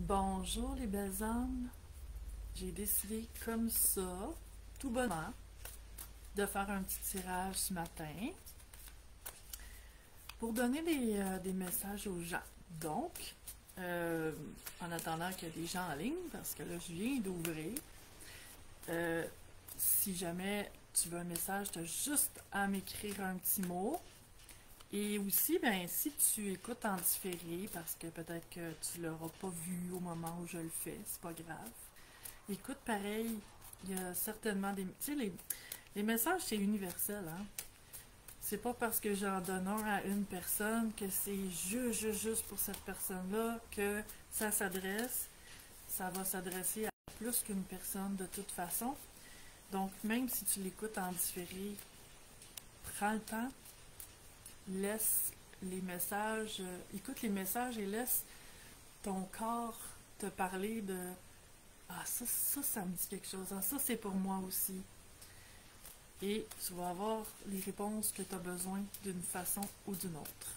Bonjour les belles âmes, j'ai décidé comme ça, tout bonnement, de faire un petit tirage ce matin pour donner des messages aux gens. Donc, en attendant qu'il y ait des gens en ligne, parce que là je viens d'ouvrir, si jamais tu veux un message, tu as juste à m'écrire un petit mot. Et aussi, ben, si tu écoutes en différé, parce que peut-être que tu l'auras pas vu au moment où je le fais, c'est pas grave. Écoute, pareil, il y a certainement des... Tu sais, les messages, c'est universel, hein? C'est pas parce que j'en donne un à une personne que c'est juste pour cette personne-là que ça s'adresse. Ça va s'adresser à plus qu'une personne de toute façon. Donc, même si tu l'écoutes en différé, prends le temps, laisse les messages, écoute les messages et laisse ton corps te parler de ah ça me dit quelque chose, ah ça c'est pour moi aussi. Et tu vas avoir les réponses que tu as besoin d'une façon ou d'une autre.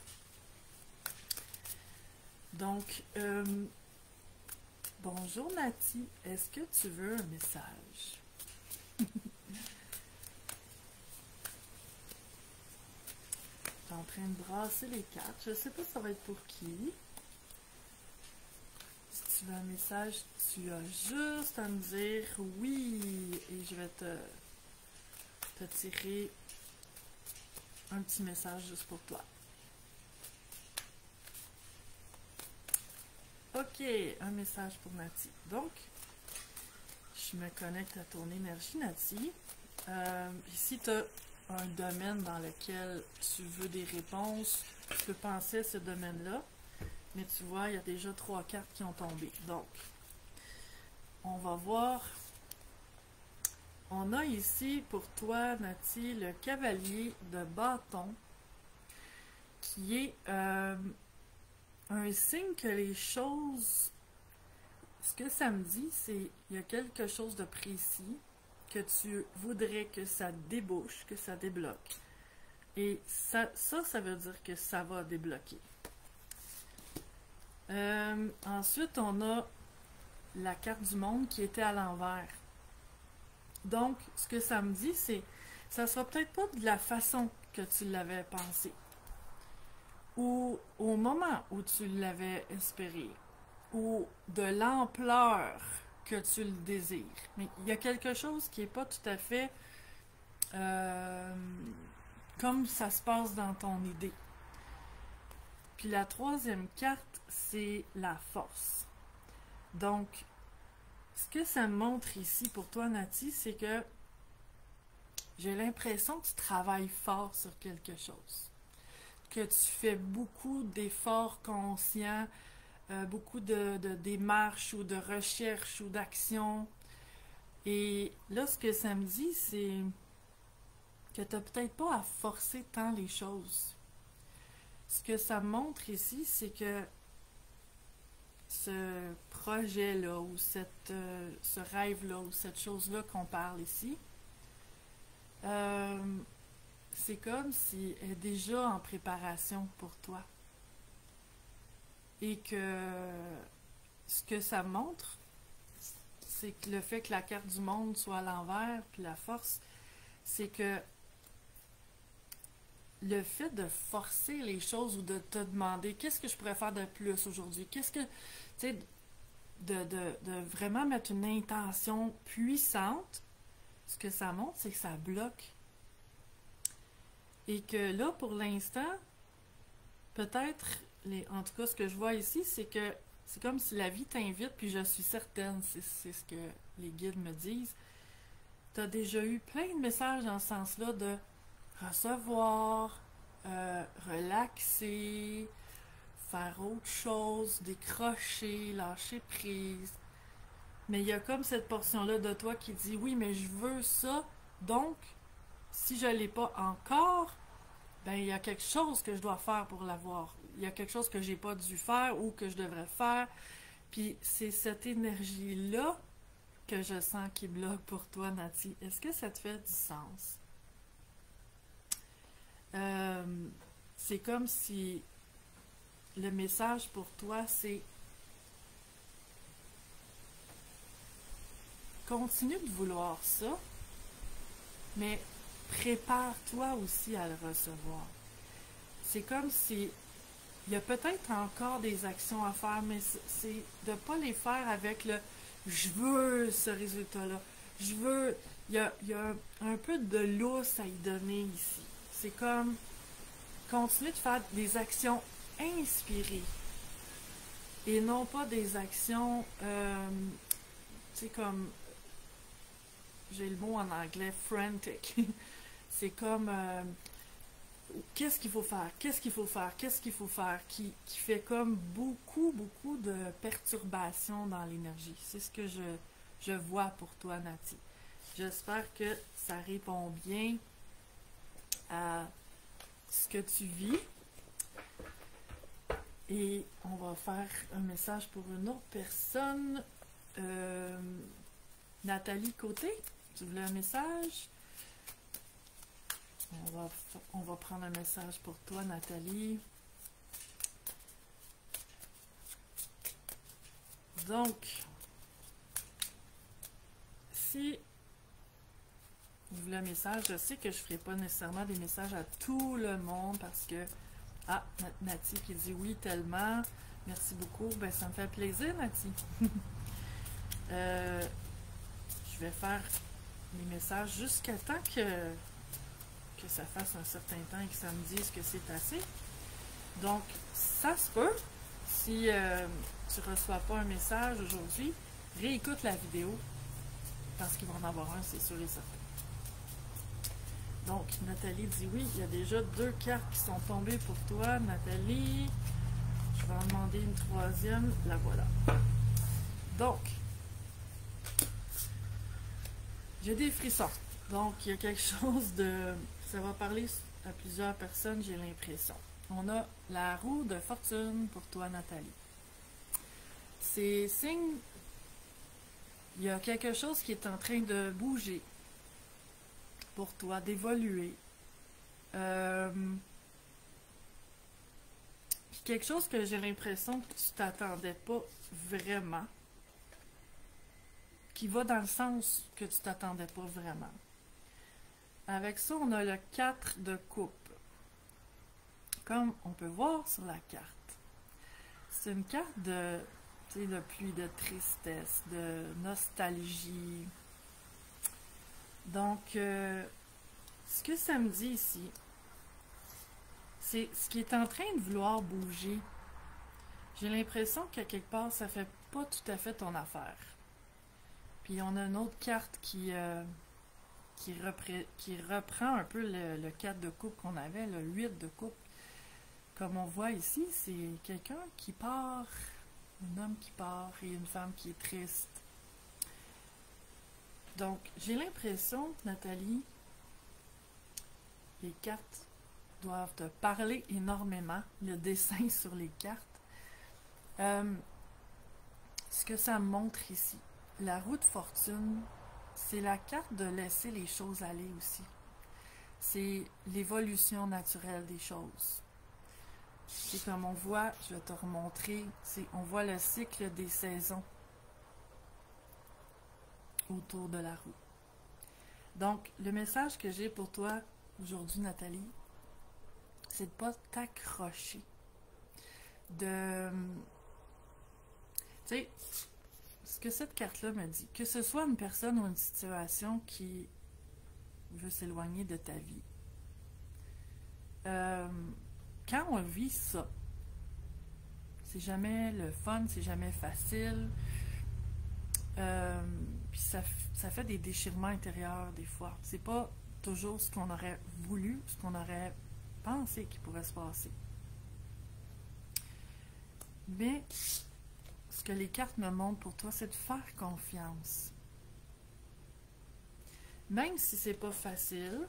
Donc, bonjour Nati, est-ce que tu veux un message? Je suis en train de brasser les cartes, je sais pas ça va être pour qui. Si tu veux un message, tu as juste à me dire oui et je vais te tirer un petit message juste pour toi. Ok, un message pour Nati. Donc, je me connecte à ton énergie, Nati. Ici, tu as un domaine dans lequel tu veux des réponses, tu peux penser à ce domaine-là, mais tu vois, il y a déjà 3 cartes qui ont tombé. Donc, on va voir. On a ici pour toi, Nati, le cavalier de bâton, qui est un signe que les choses... Ce que ça me dit, c'est qu'il y a quelque chose de précis que tu voudrais que ça débouche, que ça débloque. Et ça veut dire que ça va débloquer. Ensuite, on a la carte du monde qui était à l'envers. Donc, ce que ça me dit, c'est ça sera peut-être pas de la façon que tu l'avais pensé, ou au moment où tu l'avais espéré, ou de l'ampleur que tu le désires. Mais il y a quelque chose qui n'est pas tout à fait comme ça se passe dans ton idée. Puis la troisième carte, c'est la force. Donc, ce que ça me montre ici pour toi, Nati, c'est que j'ai l'impression que tu travailles fort sur quelque chose. Que tu fais beaucoup d'efforts conscients, beaucoup de démarches ou de recherches ou d'actions. Et là, ce que ça me dit, c'est que tu n'as peut-être pas à forcer tant les choses. Ce que ça me montre ici, c'est que ce projet-là, ou ce rêve-là, ou cette chose-là qu'on parle ici, c'est comme si elle est déjà en préparation pour toi. Et que ce que ça montre, c'est que le fait que la carte du monde soit à l'envers, puis la force, c'est que le fait de forcer les choses ou de te demander qu'est-ce que je pourrais faire de plus aujourd'hui, qu'est-ce que, tu sais, de vraiment mettre une intention puissante, ce que ça montre, c'est que ça bloque. Et que là, pour l'instant, peut-être, en tout cas, ce que je vois ici, c'est que c'est comme si la vie t'invite, puis je suis certaine, c'est ce que les guides me disent. Tu as déjà eu plein de messages dans ce sens-là de recevoir, relaxer, faire autre chose, décrocher, lâcher prise. Mais il y a comme cette portion-là de toi qui dit oui, mais je veux ça, donc si je ne l'ai pas encore, ben il y a quelque chose que je dois faire pour l'avoir. Il y a quelque chose que j'ai pas dû faire ou que je devrais faire. Puis c'est cette énergie-là que je sens qui bloque pour toi, Nati. Est-ce que ça te fait du sens? C'est comme si le message pour toi, c'est continue de vouloir ça, mais prépare-toi aussi à le recevoir. C'est comme si il y a peut-être encore des actions à faire, mais c'est de ne pas les faire avec le je veux ce résultat-là. Je veux. Il y a un peu de lousse à y donner ici. C'est comme continuer de faire des actions inspirées et non pas des actions, tu sais, comme, j'ai le mot en anglais, frantic. C'est comme, qu'est-ce qu'il faut faire, qu'est-ce qu'il faut faire, qu'est-ce qu'il faut faire, qui fait comme beaucoup de perturbations dans l'énergie. C'est ce que je vois pour toi, Nati. J'espère que ça répond bien à ce que tu vis. Et on va faire un message pour une autre personne. Nathalie Côté, tu voulais un message? On va prendre un message pour toi, Nathalie. Donc, si vous voulez un message, je sais que je ne ferai pas nécessairement des messages à tout le monde parce que... Ah, Nati qui dit oui tellement. Merci beaucoup. Ben, ça me fait plaisir, Nati. Je vais faire mes messages jusqu'à temps que ça fasse un certain temps et que ça me dise que c'est assez. Donc, ça se peut. Si tu ne reçois pas un message aujourd'hui, réécoute la vidéo parce qu'il va en avoir un, c'est sûr et certain. Donc, Nathalie dit oui, il y a déjà 2 cartes qui sont tombées pour toi, Nathalie. Je vais en demander une 3e. La voilà. Donc, j'ai des frissons. Donc, il y a quelque chose de... Ça va parler à plusieurs personnes, j'ai l'impression. On a la roue de fortune pour toi, Nathalie. C'est signe... Il y a quelque chose qui est en train de bouger pour toi, d'évoluer. Puis quelque chose que j'ai l'impression que tu t'attendais pas vraiment, qui va dans le sens que tu t'attendais pas vraiment. Avec ça, on a le 4 de coupe. Comme on peut voir sur la carte. C'est une carte de, tu sais, de pluie, de tristesse, de nostalgie. Donc, ce que ça me dit ici, c'est ce qui est en train de vouloir bouger. J'ai l'impression qu'à quelque part, ça fait pas tout à fait ton affaire. Puis on a une autre carte qui reprend un peu le 4 de coupe qu'on avait, le 8 de coupe. Comme on voit ici, c'est quelqu'un qui part, un homme qui part et une femme qui est triste. Donc, j'ai l'impression, Nathalie, les cartes doivent te parler énormément, le dessin sur les cartes. Ce que ça me montre ici, la roue de fortune, c'est la carte de laisser les choses aller aussi. C'est l'évolution naturelle des choses. C'est comme on voit, je vais te remontrer, on voit le cycle des saisons autour de la roue. Donc, le message que j'ai pour toi aujourd'hui, Nathalie, c'est de ne pas t'accrocher. Tu sais, ce que cette carte-là me dit, que ce soit une personne ou une situation qui veut s'éloigner de ta vie, quand on vit ça, c'est jamais le fun, c'est jamais facile. Puis ça fait des déchirements intérieurs des fois. C'est pas toujours ce qu'on aurait voulu, ce qu'on aurait pensé qu'il pourrait se passer. Mais ce que les cartes me montrent pour toi, c'est de faire confiance. Même si c'est pas facile,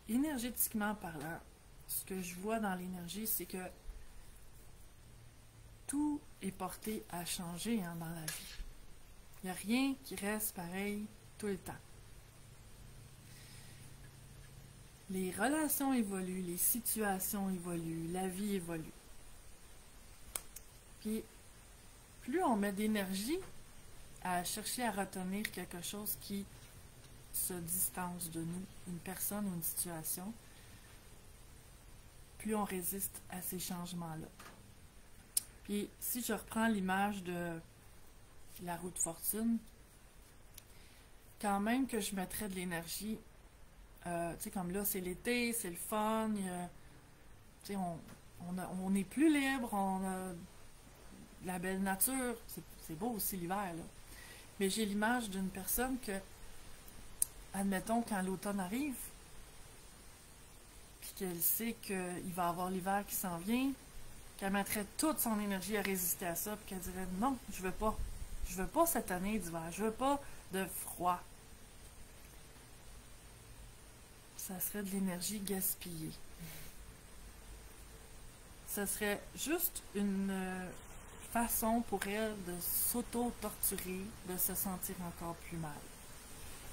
énergétiquement parlant, ce que je vois dans l'énergie, c'est que tout est porté à changer dans la vie. Il n'y a rien qui reste pareil tout le temps. Les relations évoluent, les situations évoluent, la vie évolue. Puis, plus on met d'énergie à chercher à retenir quelque chose qui se distance de nous, une personne ou une situation, plus on résiste à ces changements-là. Puis si je reprends l'image de la roue de fortune, quand même que je mettrais de l'énergie, tu sais, comme là, c'est l'été, c'est le fun, tu sais, on est plus libre, on a de la belle nature, c'est beau aussi l'hiver, là. Mais j'ai l'image d'une personne que, admettons, quand l'automne arrive, puis qu'elle sait qu'il va y avoir l'hiver qui s'en vient, qu'elle mettrait toute son énergie à résister à ça, puis qu'elle dirait non, je veux pas. Je veux pas cette année d'hiver, je veux pas de froid. Ça serait de l'énergie gaspillée. Ça serait juste une façon pour elle de s'auto-torturer, de se sentir encore plus mal.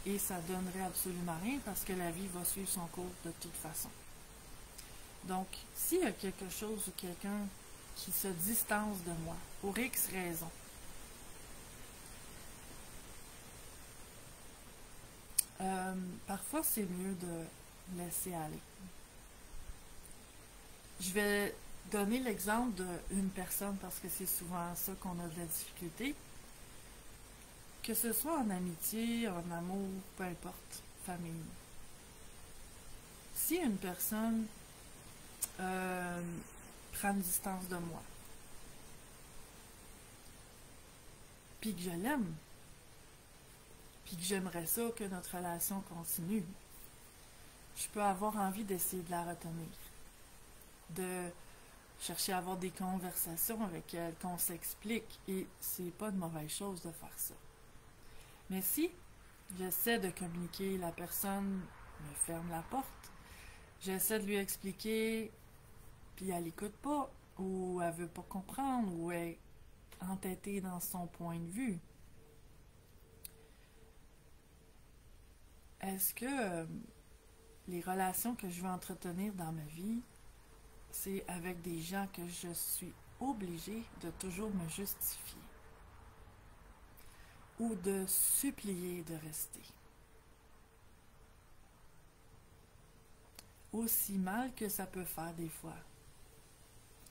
Et ça donnerait absolument rien parce que la vie va suivre son cours de toute façon. Donc, s'il y a quelque chose ou quelqu'un qui se distance de moi, pour X raisons, parfois c'est mieux de laisser aller. Je vais donner l'exemple d'une personne parce que c'est souvent ça qu'on a de la difficulté. Que ce soit en amitié, en amour, peu importe, famille. Si une personne prend une distance de moi, puis que je l'aime, puis que j'aimerais ça que notre relation continue, je peux avoir envie d'essayer de la retenir, de chercher à avoir des conversations avec elle, qu'on s'explique, et c'est pas une mauvaise chose de faire ça. Mais si j'essaie de communiquer, la personne me ferme la porte, j'essaie de lui expliquer, puis elle n'écoute pas, ou elle veut pas comprendre, ou elle est entêtée dans son point de vue. Est-ce que les relations que je veux entretenir dans ma vie, c'est avec des gens que je suis obligée de toujours me justifier ou de supplier de rester? Aussi mal que ça peut faire des fois,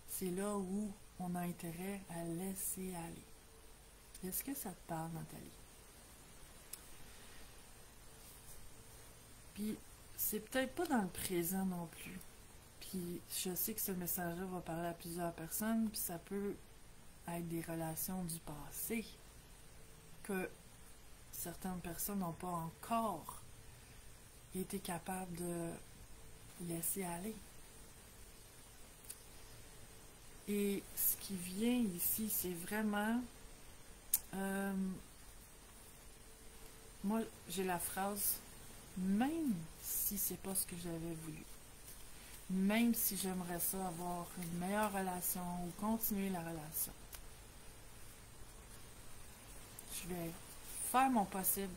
c'est là où on a intérêt à laisser aller. Est-ce que ça te parle, Nathalie? Puis, c'est peut-être pas dans le présent non plus. Puis, je sais que ce message-là va parler à plusieurs personnes, puis ça peut être des relations du passé que certaines personnes n'ont pas encore été capables de laisser aller. Et ce qui vient ici, c'est vraiment... moi, j'ai la phrase « Même si c'est pas ce que j'avais voulu, même si j'aimerais ça avoir une meilleure relation ou continuer la relation, je vais faire mon possible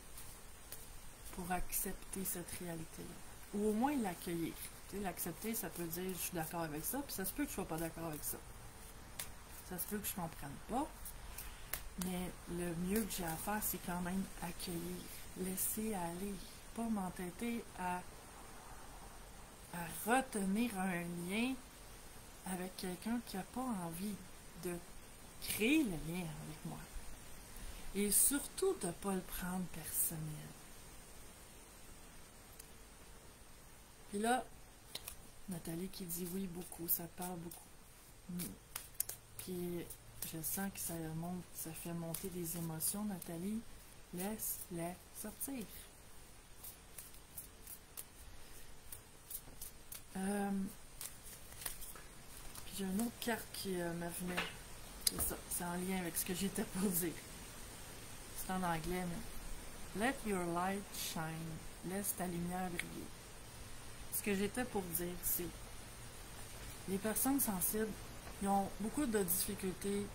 pour accepter cette réalité-là. Ou au moins l'accueillir. Tu sais, l'accepter, ça peut dire je suis d'accord avec ça, puis ça se peut que je sois pas d'accord avec ça. Ça se peut que je comprenne pas, mais le mieux que j'ai à faire, c'est quand même accueillir, laisser aller, pas m'entêter à retenir un lien avec quelqu'un qui n'a pas envie de créer le lien avec moi. Et surtout de ne pas le prendre personnel. Puis là, Nathalie qui dit oui beaucoup, ça parle beaucoup. Puis je sens que ça fait monter des émotions, Nathalie. Laisse-les sortir. Puis j'ai une autre carte qui me venait. C'est ça, c'est en lien avec ce que j'étais pour dire. C'est en anglais, mais let your light shine. Laisse ta lumière briller. Ce que j'étais pour dire, c'est les personnes sensibles, ils ont beaucoup de difficultés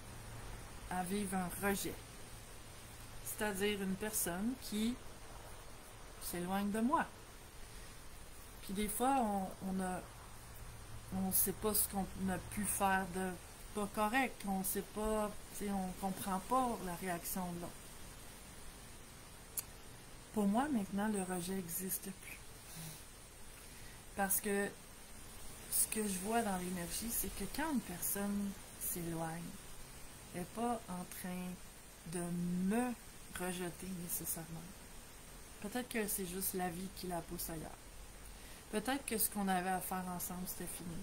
à vivre un rejet. C'est-à-dire une personne qui s'éloigne de moi. Puis des fois, on sait pas ce qu'on a pu faire de pas correct. On sait pas, on comprend pas la réaction de l'autre. Pour moi, maintenant, le rejet n'existe plus. Parce que ce que je vois dans l'énergie, c'est que quand une personne s'éloigne, elle n'est pas en train de me rejeter nécessairement. Peut-être que c'est juste la vie qui la pousse ailleurs. Peut-être que ce qu'on avait à faire ensemble, c'était fini.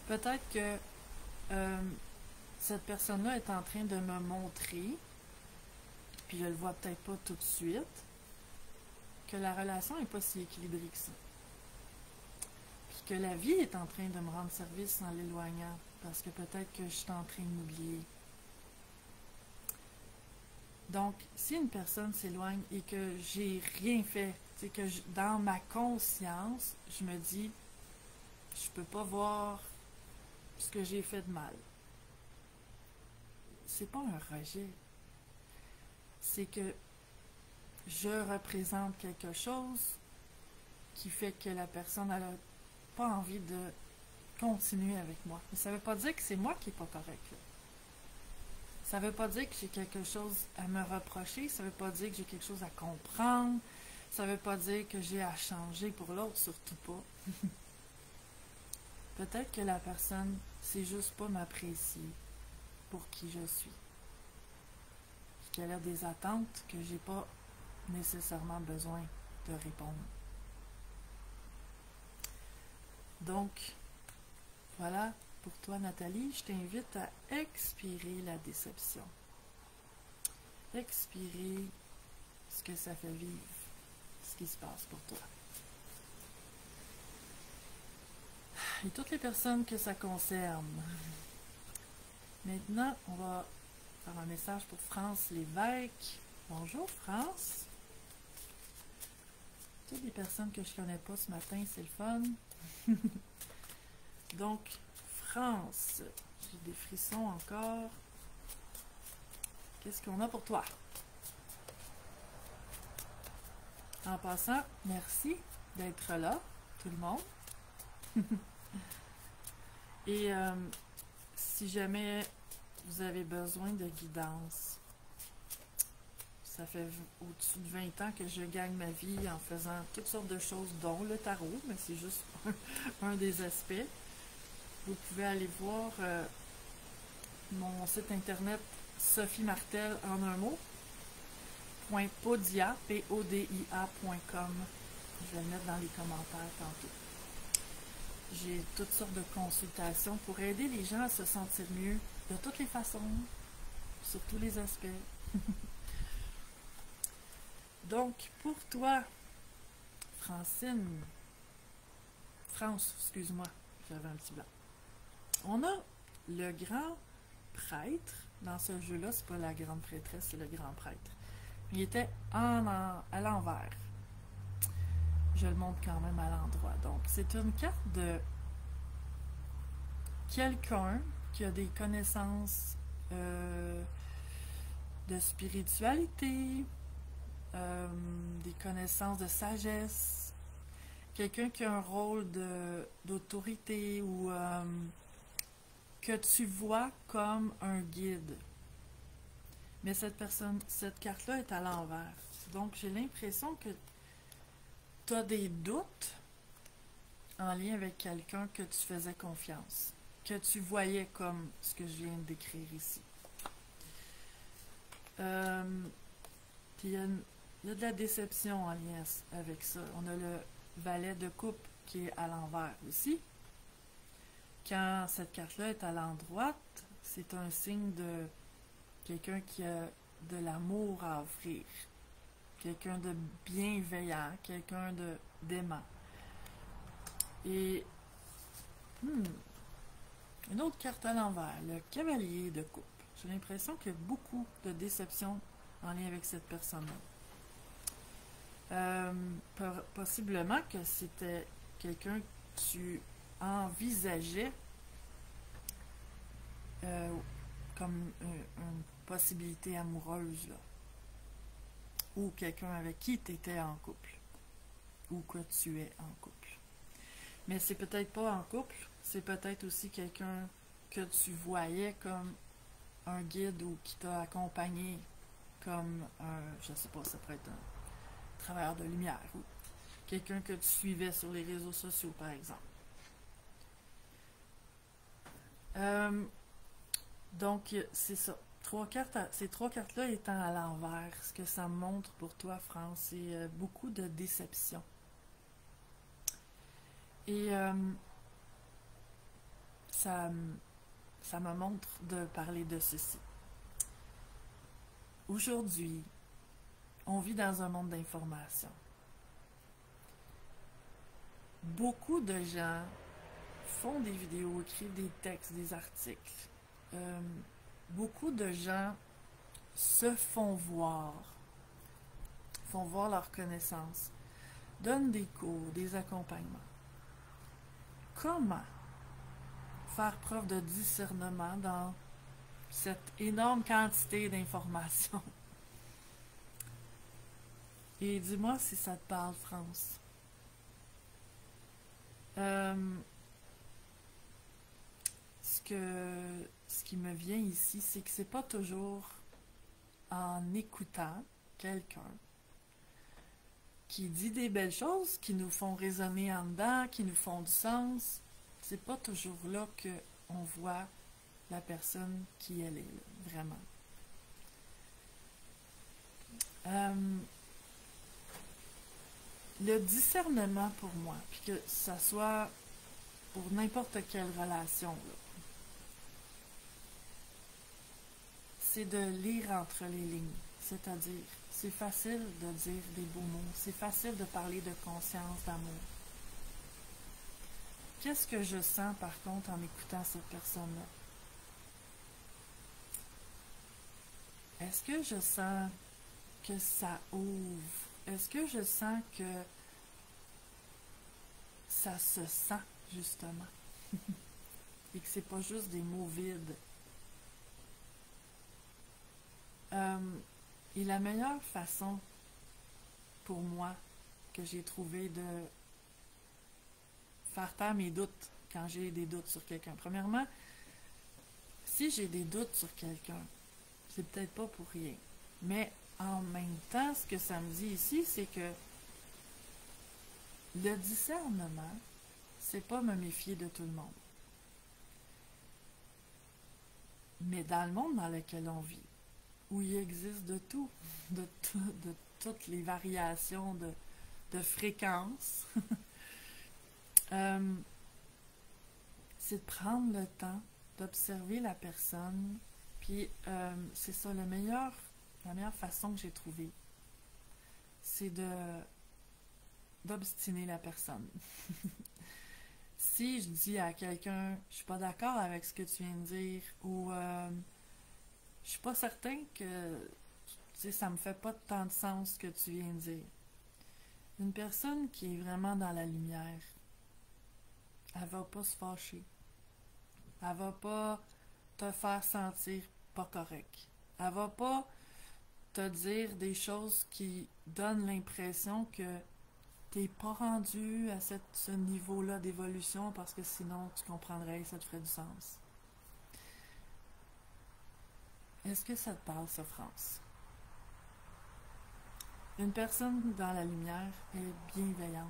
Peut-être que cette personne-là est en train de me montrer, puis je le vois peut-être pas tout de suite, que la relation n'est pas si équilibrée que ça. Puis que la vie est en train de me rendre service en l'éloignant, parce que peut-être que je suis en train de m'oublier. Donc, si une personne s'éloigne et que j'ai rien fait, c'est que dans ma conscience, je me dis, je peux pas voir ce que j'ai fait de mal. C'est pas un rejet. C'est que je représente quelque chose qui fait que la personne n'a pas envie de continuer avec moi. Mais ça veut pas dire que c'est moi qui n'est pas correct, là. Ça veut pas dire que j'ai quelque chose à me reprocher, ça veut pas dire que j'ai quelque chose à comprendre, ça veut pas dire que j'ai à changer pour l'autre, surtout pas. Peut-être que la personne sait juste pas m'apprécier pour qui je suis. Puis qu'elle a des attentes que j'ai pas nécessairement besoin de répondre. Donc, voilà pour toi, Nathalie, je t'invite à expirer la déception. Expirer ce que ça fait vivre, ce qui se passe pour toi. Et toutes les personnes que ça concerne. Maintenant, on va faire un message pour France Lévesque. Bonjour France. Toutes les personnes que je ne connais pas ce matin, c'est le fun. Donc, France, j'ai des frissons encore. Qu'est-ce qu'on a pour toi? En passant, merci d'être là, tout le monde. Et si jamais vous avez besoin de guidance, ça fait au-dessus de 20 ans que je gagne ma vie en faisant toutes sortes de choses, dont le tarot, mais c'est juste un des aspects. Vous pouvez aller voir mon site internet Sophie Martel en un mot, .podia, podia.com. Je vais le mettre dans les commentaires tantôt. J'ai toutes sortes de consultations pour aider les gens à se sentir mieux de toutes les façons, sur tous les aspects. Donc, pour toi, Francine, France, excuse-moi, j'avais un petit blanc. On a le grand prêtre. Dans ce jeu-là, c'est pas la grande prêtresse, c'est le grand prêtre. Il était à l'envers. Je le montre quand même à l'endroit. Donc, c'est une carte de quelqu'un qui a des connaissances de spiritualité, des connaissances de sagesse, quelqu'un qui a un rôle d'autorité ou que tu vois comme un guide. Mais cette carte-là est à l'envers. Donc, j'ai l'impression que tu as des doutes en lien avec quelqu'un que tu faisais confiance, que tu voyais comme ce que je viens de décrire ici. Puis il y a de la déception en lien avec ça. On a le valet de coupe qui est à l'envers aussi. Quand cette carte-là est à l'endroite, c'est un signe de quelqu'un qui a de l'amour à offrir. Quelqu'un de bienveillant, quelqu'un d'aimant. Et une autre carte à l'envers, le cavalier de coupe. J'ai l'impression qu'il y a beaucoup de déception en lien avec cette personne-là. Possiblement que c'était quelqu'un que tu envisageais comme une possibilité amoureuse, là. Ou quelqu'un avec qui tu étais en couple, ou que tu es en couple. Mais c'est peut-être pas en couple, c'est peut-être aussi quelqu'un que tu voyais comme un guide ou qui t'a accompagné comme un, je sais pas, ça pourrait être travailleur de lumière ou quelqu'un que tu suivais sur les réseaux sociaux, par exemple. Donc, c'est ça. Ces trois cartes-là étant à l'envers, ce que ça montre pour toi, France, c'est beaucoup de déception. Et ça, ça me montre de parler de ceci. Aujourd'hui, on vit dans un monde d'information. Beaucoup de gens font des vidéos, écrivent des textes, des articles. Beaucoup de gens se font voir leurs connaissances, donnent des cours, des accompagnements. Comment faire preuve de discernement dans cette énorme quantité d'informations? Et dis-moi si ça te parle, France. Ce qui me vient ici, c'est que c'est pas toujours en écoutant quelqu'un qui dit des belles choses, qui nous font résonner en dedans, qui nous font du sens. C'est pas toujours là qu'on voit la personne qui elle est, là, vraiment. Le discernement pour moi, puis que ça soit pour n'importe quelle relation, là, c'est de lire entre les lignes. C'est-à-dire, c'est facile de dire des beaux mots, c'est facile de parler de conscience, d'amour. Qu'est-ce que je sens, par contre, en écoutant cette personne-là? Est-ce que je sens que ça ouvre? Est-ce que je sens que ça se sent, justement? Et que c'est pas juste des mots vides? Et la meilleure façon, pour moi, que j'ai trouvé de faire taire mes doutes quand j'ai des doutes sur quelqu'un. Premièrement, si j'ai des doutes sur quelqu'un, c'est peut-être pas pour rien. Mais en même temps, ce que ça me dit ici, c'est que le discernement, c'est pas me méfier de tout le monde. Mais dans le monde dans lequel on vit, où il existe de tout, de toutes les variations de fréquences, c'est de prendre le temps d'observer la personne, puis c'est ça, la meilleure façon que j'ai trouvée, c'est d'obstiner la personne. Si je dis à quelqu'un, je suis pas d'accord avec ce que tu viens de dire, ou je suis pas certain que ça me fait pas tant de sens ce que tu viens de dire. Une personne qui est vraiment dans la lumière, elle va pas se fâcher. Elle va pas te faire sentir pas correct. Elle va pas te dire des choses qui donnent l'impression que t'es pas rendu à ce niveau-là d'évolution parce que sinon tu comprendrais et ça te ferait du sens. Est-ce que ça te parle, ça, France? Une personne dans la lumière est bienveillante.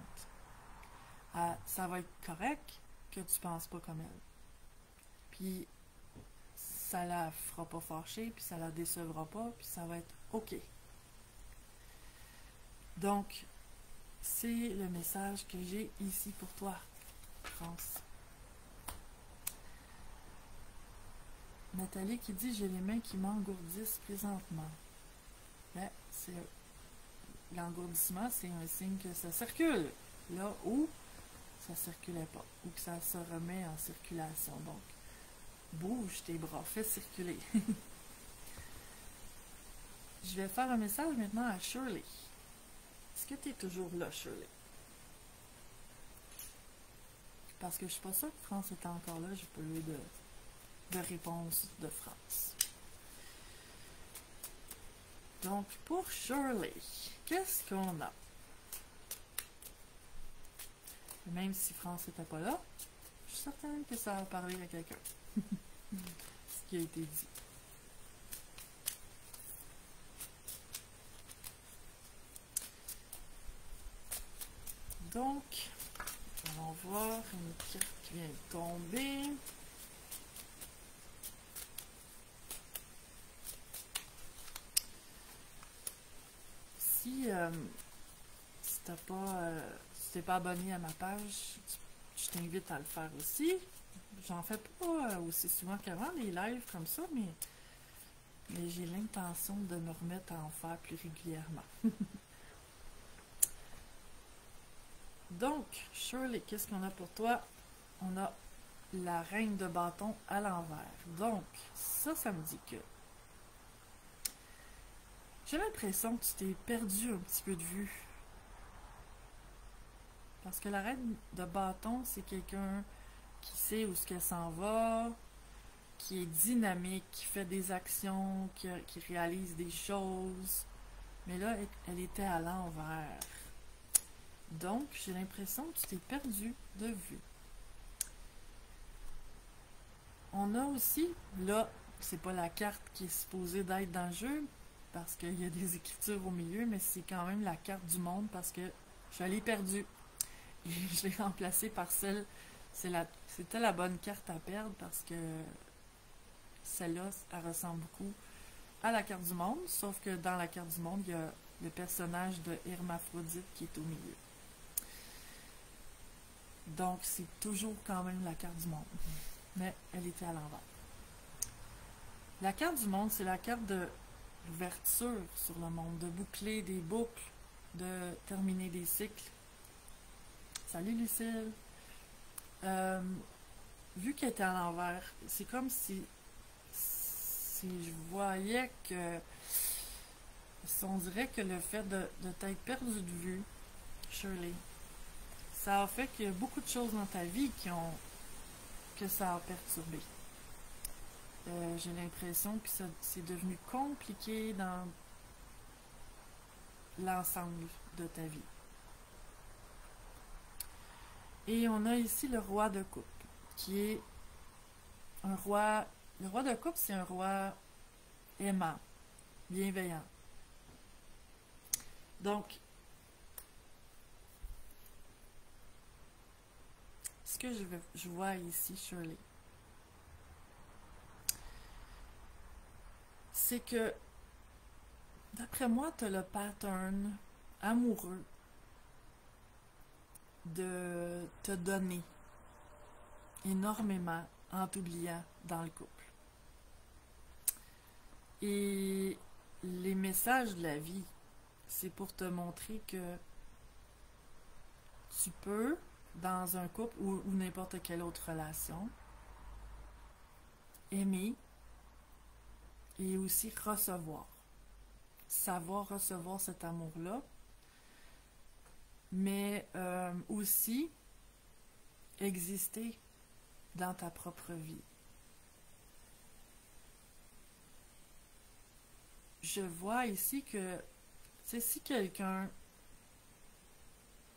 Ça va être correct que tu penses pas comme elle. Puis ça la fera pas fâcher, puis ça la décevra pas, puis ça va être OK. Donc, c'est le message que j'ai ici pour toi, France. Nathalie qui dit « J'ai les mains qui m'engourdissent présentement. » Ben, l'engourdissement, c'est un signe que ça circule. Là où ça ne circulait pas, ou que ça se remet en circulation. Donc, bouge tes bras, fais circuler. Je vais faire un message maintenant à Shirley. Est-ce que tu es toujours là, Shirley? Parce que je ne suis pas sûre que France est encore là, j'ai pas eu de réponse de France. Donc, pour Shirley, qu'est-ce qu'on a? Même si France n'était pas là, je suis certaine que ça va parler à quelqu'un. Ce qui a été dit. Donc, allons voir une carte qui vient de tomber. Si t'es pas abonné à ma page, je t'invite à le faire aussi. J'en fais pas aussi souvent qu'avant, les lives comme ça, mais j'ai l'intention de me remettre à en faire plus régulièrement. Donc, Shirley, qu'est-ce qu'on a pour toi? On a la reine de bâton à l'envers. Donc, ça me dit que j'ai l'impression que tu t'es perdu un petit peu de vue. Parce que la reine de bâton, c'est quelqu'un qui sait où ce qu'elle s'en va, qui est dynamique, qui fait des actions, qui réalise des choses. Mais là, elle était à l'envers. Donc, j'ai l'impression que tu t'es perdu de vue. On a aussi, là, c'est pas la carte qui est supposée d'être dans le jeu, parce qu'il y a des écritures au milieu, mais c'est quand même la carte du monde, parce que je l'ai perdue. Et je l'ai remplacée par celle, c'était la bonne carte à perdre, parce que celle-là, elle ressemble beaucoup à la carte du monde, sauf que dans la carte du monde, il y a le personnage de Hermaphrodite qui est au milieu. Donc, c'est toujours quand même la carte du monde. Mais elle était à l'envers. La carte du monde, c'est la carte de l'ouverture sur le monde, de boucler des boucles, de terminer des cycles. Salut Lucille! Vu qu'elle était à l'envers, c'est comme si je voyais que on dirait que le fait de t'être perdu de vue, Shirley, ça a fait qu'il y a beaucoup de choses dans ta vie que ça a perturbé. J'ai l'impression que c'est devenu compliqué dans l'ensemble de ta vie. Et on a ici le roi de coupe, qui est un roi. Le roi de coupe, c'est un roi aimant, bienveillant. Donc, ce que je vois ici, Shirley, c'est que, d'après moi, tu as le pattern amoureux de te donner énormément en t'oubliant dans le couple. Et les messages de la vie, c'est pour te montrer que tu peux, dans un couple ou n'importe quelle autre relation, aimer et aussi recevoir. Savoir recevoir cet amour-là, mais aussi exister dans ta propre vie. Je vois ici que, c'est si quelqu'un,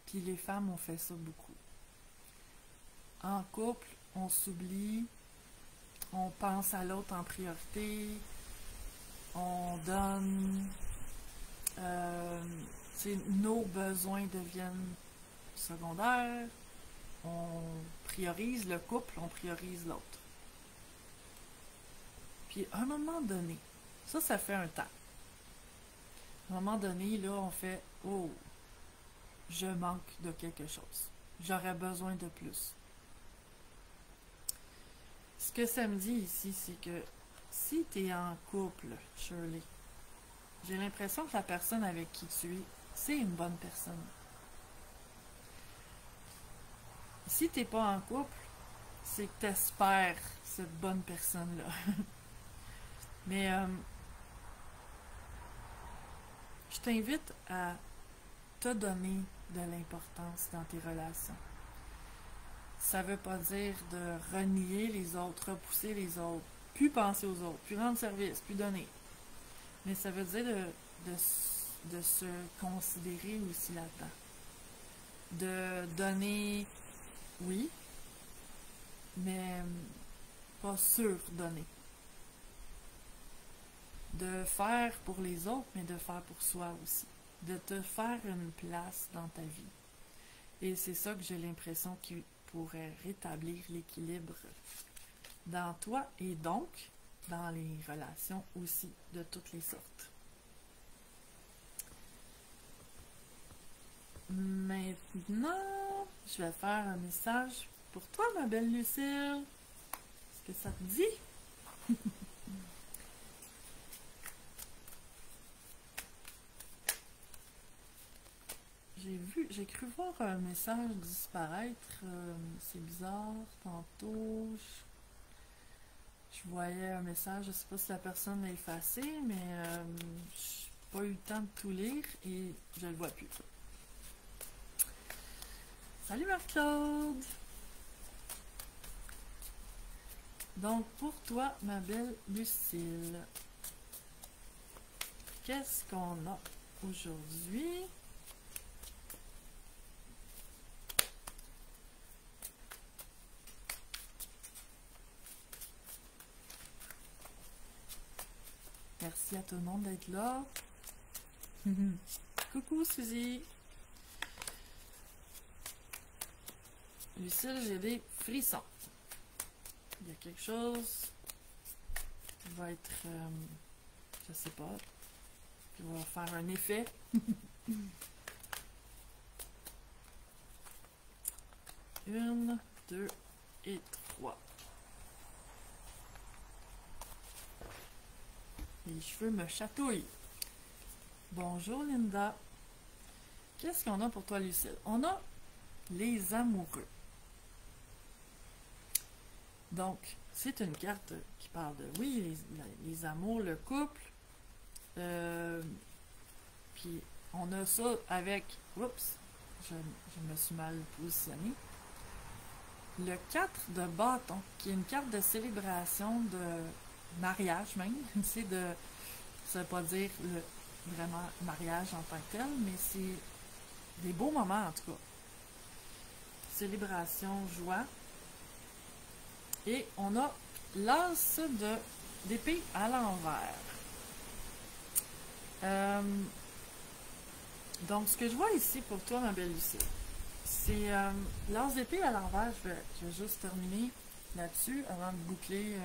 puis les femmes ont fait ça beaucoup. En couple, on s'oublie, on pense à l'autre en priorité, on donne, nos besoins deviennent secondaires, on priorise le couple, on priorise l'autre. Puis à un moment donné, ça fait un temps. À un moment donné, là, on fait « Oh, je manque de quelque chose. J'aurais besoin de plus. » Ce que ça me dit ici, c'est que si tu es en couple, Shirley, j'ai l'impression que la personne avec qui tu es, c'est une bonne personne. Si tu n'es pas en couple, c'est que tu espères cette bonne personne-là. Mais je t'invite à te donner de l'importance dans tes relations. Ça veut pas dire de renier les autres, repousser les autres, plus penser aux autres, plus rendre service, plus donner. Mais ça veut dire de se considérer aussi là-dedans. De donner, oui, mais pas surdonner. De faire pour les autres, mais de faire pour soi aussi. De te faire une place dans ta vie. Et c'est ça que j'ai l'impression qui pourrait rétablir l'équilibre dans toi et donc dans les relations aussi de toutes les sortes. Maintenant, je vais faire un message pour toi, ma belle Lucille. Est-ce que ça te dit? J'ai cru voir un message disparaître. C'est bizarre. Tantôt, je voyais un message. Je sais pas si la personne l'a effacé, mais je n'ai pas eu le temps de tout lire et je le vois plus. Salut Marc-Claude! Donc, pour toi, ma belle Lucille, qu'est-ce qu'on a aujourd'hui? Merci à tout le monde d'être là. Coucou Suzy! Lucille, j'ai des frissons. Il y a quelque chose qui va être, je sais pas, qui va faire un effet. Une, deux et trois. Les cheveux me chatouillent. Bonjour Linda. Qu'est-ce qu'on a pour toi, Lucille? On a les amoureux. Donc, c'est une carte qui parle de, oui, les amours, le couple. Puis, on a ça avec, oups, je me suis mal positionnée. Le 4 de bâton, qui est une carte de célébration, de mariage même. C'est de, ça ne veut pas dire vraiment mariage en tant que tel, mais c'est des beaux moments en tout cas. Célébration, joie. Et on a l'as d'épée à l'envers. Donc, ce que je vois ici pour toi, ma belle Lucie, c'est l'as d'épée à l'envers. Je vais juste terminer là-dessus avant de boucler.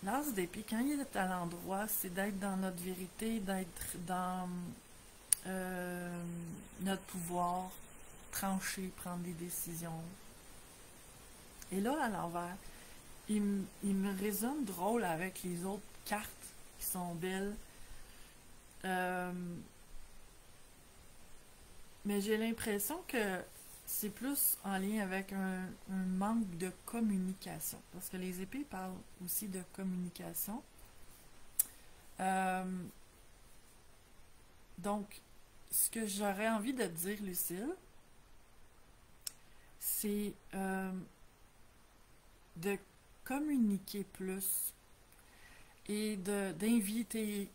L'as d'épée, quand il est à l'endroit, c'est d'être dans notre vérité, d'être dans notre pouvoir, trancher, prendre des décisions. Et là, à l'envers, il me résonne drôle avec les autres cartes qui sont belles. Mais j'ai l'impression que c'est plus en lien avec un manque de communication. Parce que les épées parlent aussi de communication. Donc, ce que j'aurais envie de te dire, Lucille, c'est de communiquer plus et d'inviter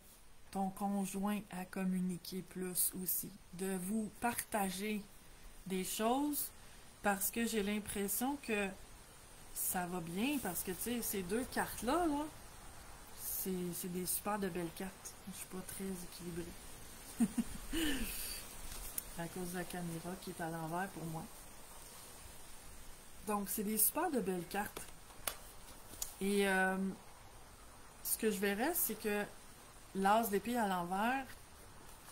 ton conjoint à communiquer plus aussi, de vous partager des choses parce que j'ai l'impression que ça va bien parce que tu sais, ces deux cartes-là, là, c'est des super de belles cartes. Je suis pas très équilibrée. À cause de la caméra qui est à l'envers pour moi. Donc, c'est des super de belles cartes. Et ce que je verrais, c'est que l'as d'épée à l'envers,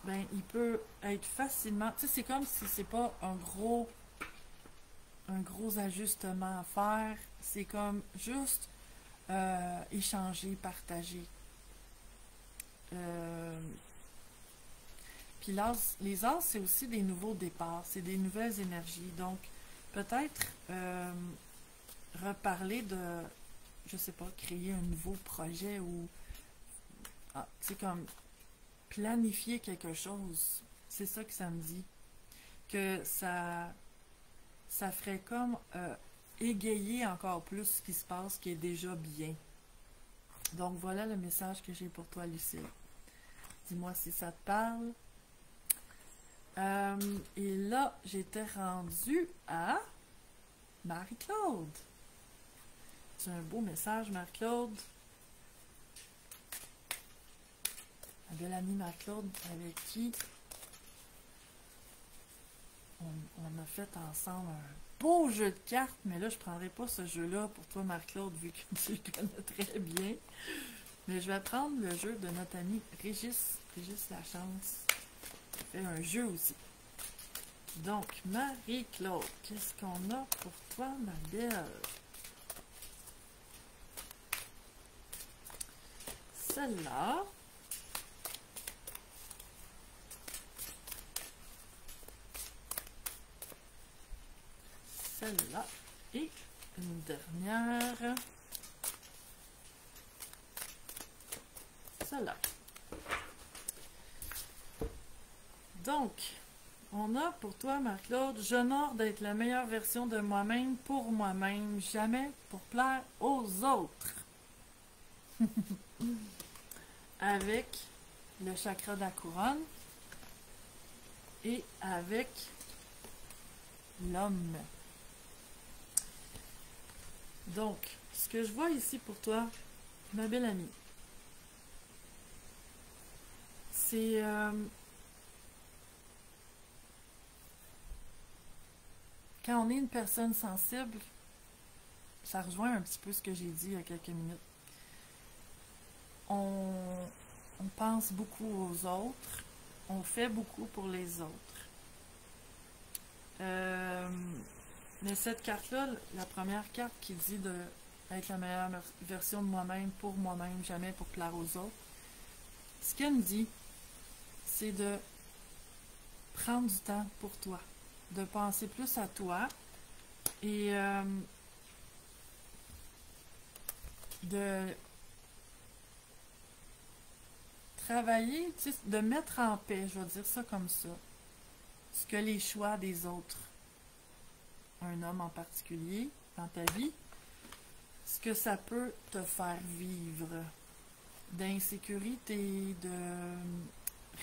ben, il peut être facilement... Tu sais, c'est comme si c'est pas un gros ajustement à faire. C'est comme juste échanger, partager. Puis les as, c'est aussi des nouveaux départs, c'est des nouvelles énergies. Donc, peut-être reparler de, je sais pas, créer un nouveau projet ou, tu sais, comme planifier quelque chose. C'est ça que ça me dit. Que ça ferait comme égayer encore plus ce qui se passe, qui est déjà bien. Donc, voilà le message que j'ai pour toi, Lucille. Dis-moi si ça te parle. Et là, j'étais rendue à Marie-Claude. C'est un beau message, Marie-Claude. Ma belle amie Marie-Claude, avec qui on a fait ensemble un beau jeu de cartes, mais là, je ne prendrai pas ce jeu-là pour toi, Marc-Claude, vu que tu le connais très bien. Mais je vais prendre le jeu de notre ami Régis Lachance, qui fait un jeu aussi. Donc, Marie-Claude, qu'est-ce qu'on a pour toi, ma belle? Celle-là. Celle-là. Et une dernière. Celle-là. Donc, on a pour toi, Marc-Claude, j'honore d'être la meilleure version de moi-même pour moi-même, jamais pour plaire aux autres. Avec le chakra de la couronne et avec l'homme. Donc, ce que je vois ici pour toi, ma belle amie, c'est quand on est une personne sensible, ça rejoint un petit peu ce que j'ai dit il y a quelques minutes. On pense beaucoup aux autres, on fait beaucoup pour les autres. Mais cette carte-là, la première carte qui dit d'être la meilleure version de moi-même pour moi-même, jamais pour plaire aux autres, ce qu'elle me dit, c'est de prendre du temps pour toi, de penser plus à toi et de travailler, tu sais, de mettre en paix, je vais dire ça comme ça, ce que les choix des autres, un homme en particulier, dans ta vie, ce que ça peut te faire vivre d'insécurité, de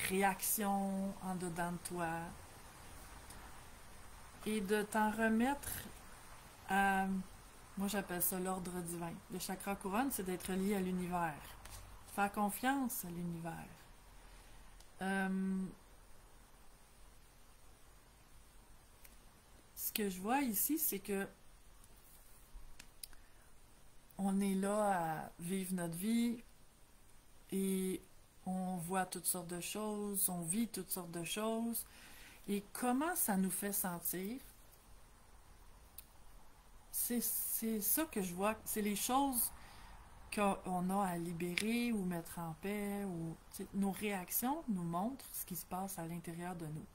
réaction en dedans de toi, et de t'en remettre à, moi j'appelle ça l'ordre divin. Le chakra couronne, c'est d'être lié à l'univers. Faire confiance à l'univers. Ce que je vois ici, c'est que on est là à vivre notre vie et on voit toutes sortes de choses, on vit toutes sortes de choses. Et comment ça nous fait sentir? C'est ça que je vois, c'est les choses qu'on a à libérer ou mettre en paix. Nos réactions nous montrent ce qui se passe à l'intérieur de nous.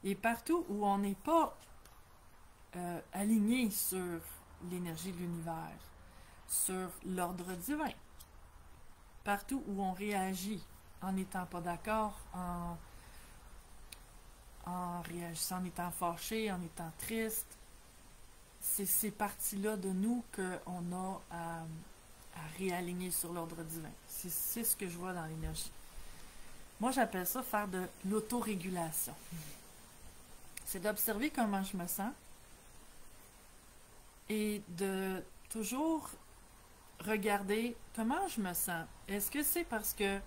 Et partout où on n'est pas aligné sur l'énergie de l'univers, sur l'ordre divin, partout où on réagit en n'étant pas d'accord, en réagissant, en étant fâché, en étant triste, c'est ces parties-là de nous qu'on a à réaligner sur l'ordre divin. C'est ce que je vois dans l'énergie. Moi, j'appelle ça faire de l'autorégulation. C'est d'observer comment je me sens et de toujours regarder comment je me sens. Est-ce que c'est parce que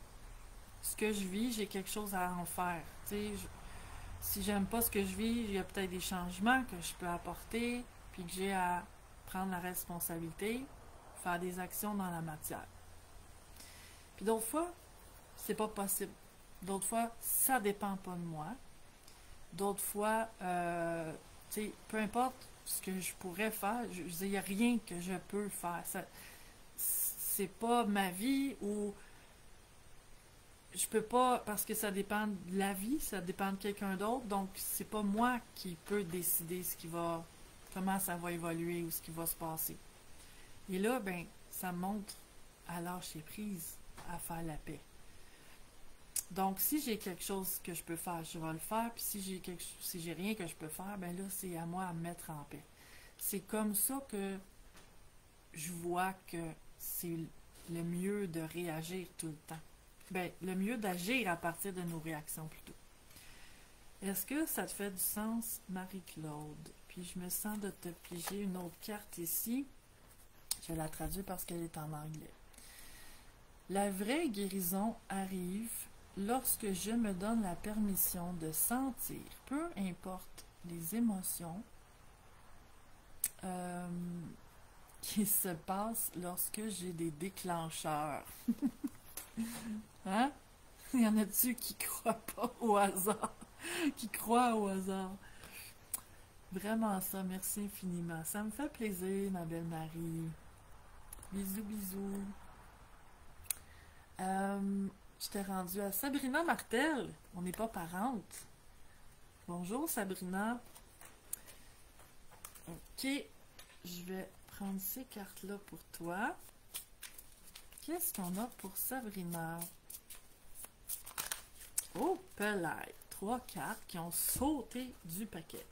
ce que je vis, j'ai quelque chose à en faire? Si j'aime pas ce que je vis, il y a peut-être des changements que je peux apporter, puis que j'ai à prendre la responsabilité, faire des actions dans la matière. Puis d'autres fois, c'est pas possible. D'autres fois, ça dépend pas de moi. D'autres fois, peu importe ce que je pourrais faire, il n'y a rien que je peux faire. C'est pas ma vie ou je peux pas, parce que ça dépend de la vie, ça dépend de quelqu'un d'autre, donc c'est pas moi qui peux décider comment ça va évoluer ou ce qui va se passer. Et là, ça me montre à lâcher prise, à faire la paix. Donc, si j'ai quelque chose que je peux faire, je vais le faire. Puis si j'ai rien que je peux faire, là, c'est à moi à me mettre en paix. C'est comme ça que je vois que c'est le mieux de réagir tout le temps. Le mieux d'agir à partir de nos réactions plutôt. Est-ce que ça te fait du sens, Marie-Claude? Puis je me sens de te piger une autre carte ici. Je vais la traduire parce qu'elle est en anglais. La vraie guérison arrive lorsque je me donne la permission de sentir, peu importe les émotions qui se passent lorsque j'ai des déclencheurs. Hein? Il y en a-tu qui croient pas au hasard? Qui croient au hasard? Vraiment ça, merci infiniment. Ça me fait plaisir, ma belle Marie. Bisous, bisous. Je t'ai rendue à Sabrina Martel. On n'est pas parentes. Bonjour, Sabrina. Ok, je vais prendre ces cartes-là pour toi. Qu'est-ce qu'on a pour Sabrina? Oh, Pelay. 3 cartes qui ont sauté du paquet.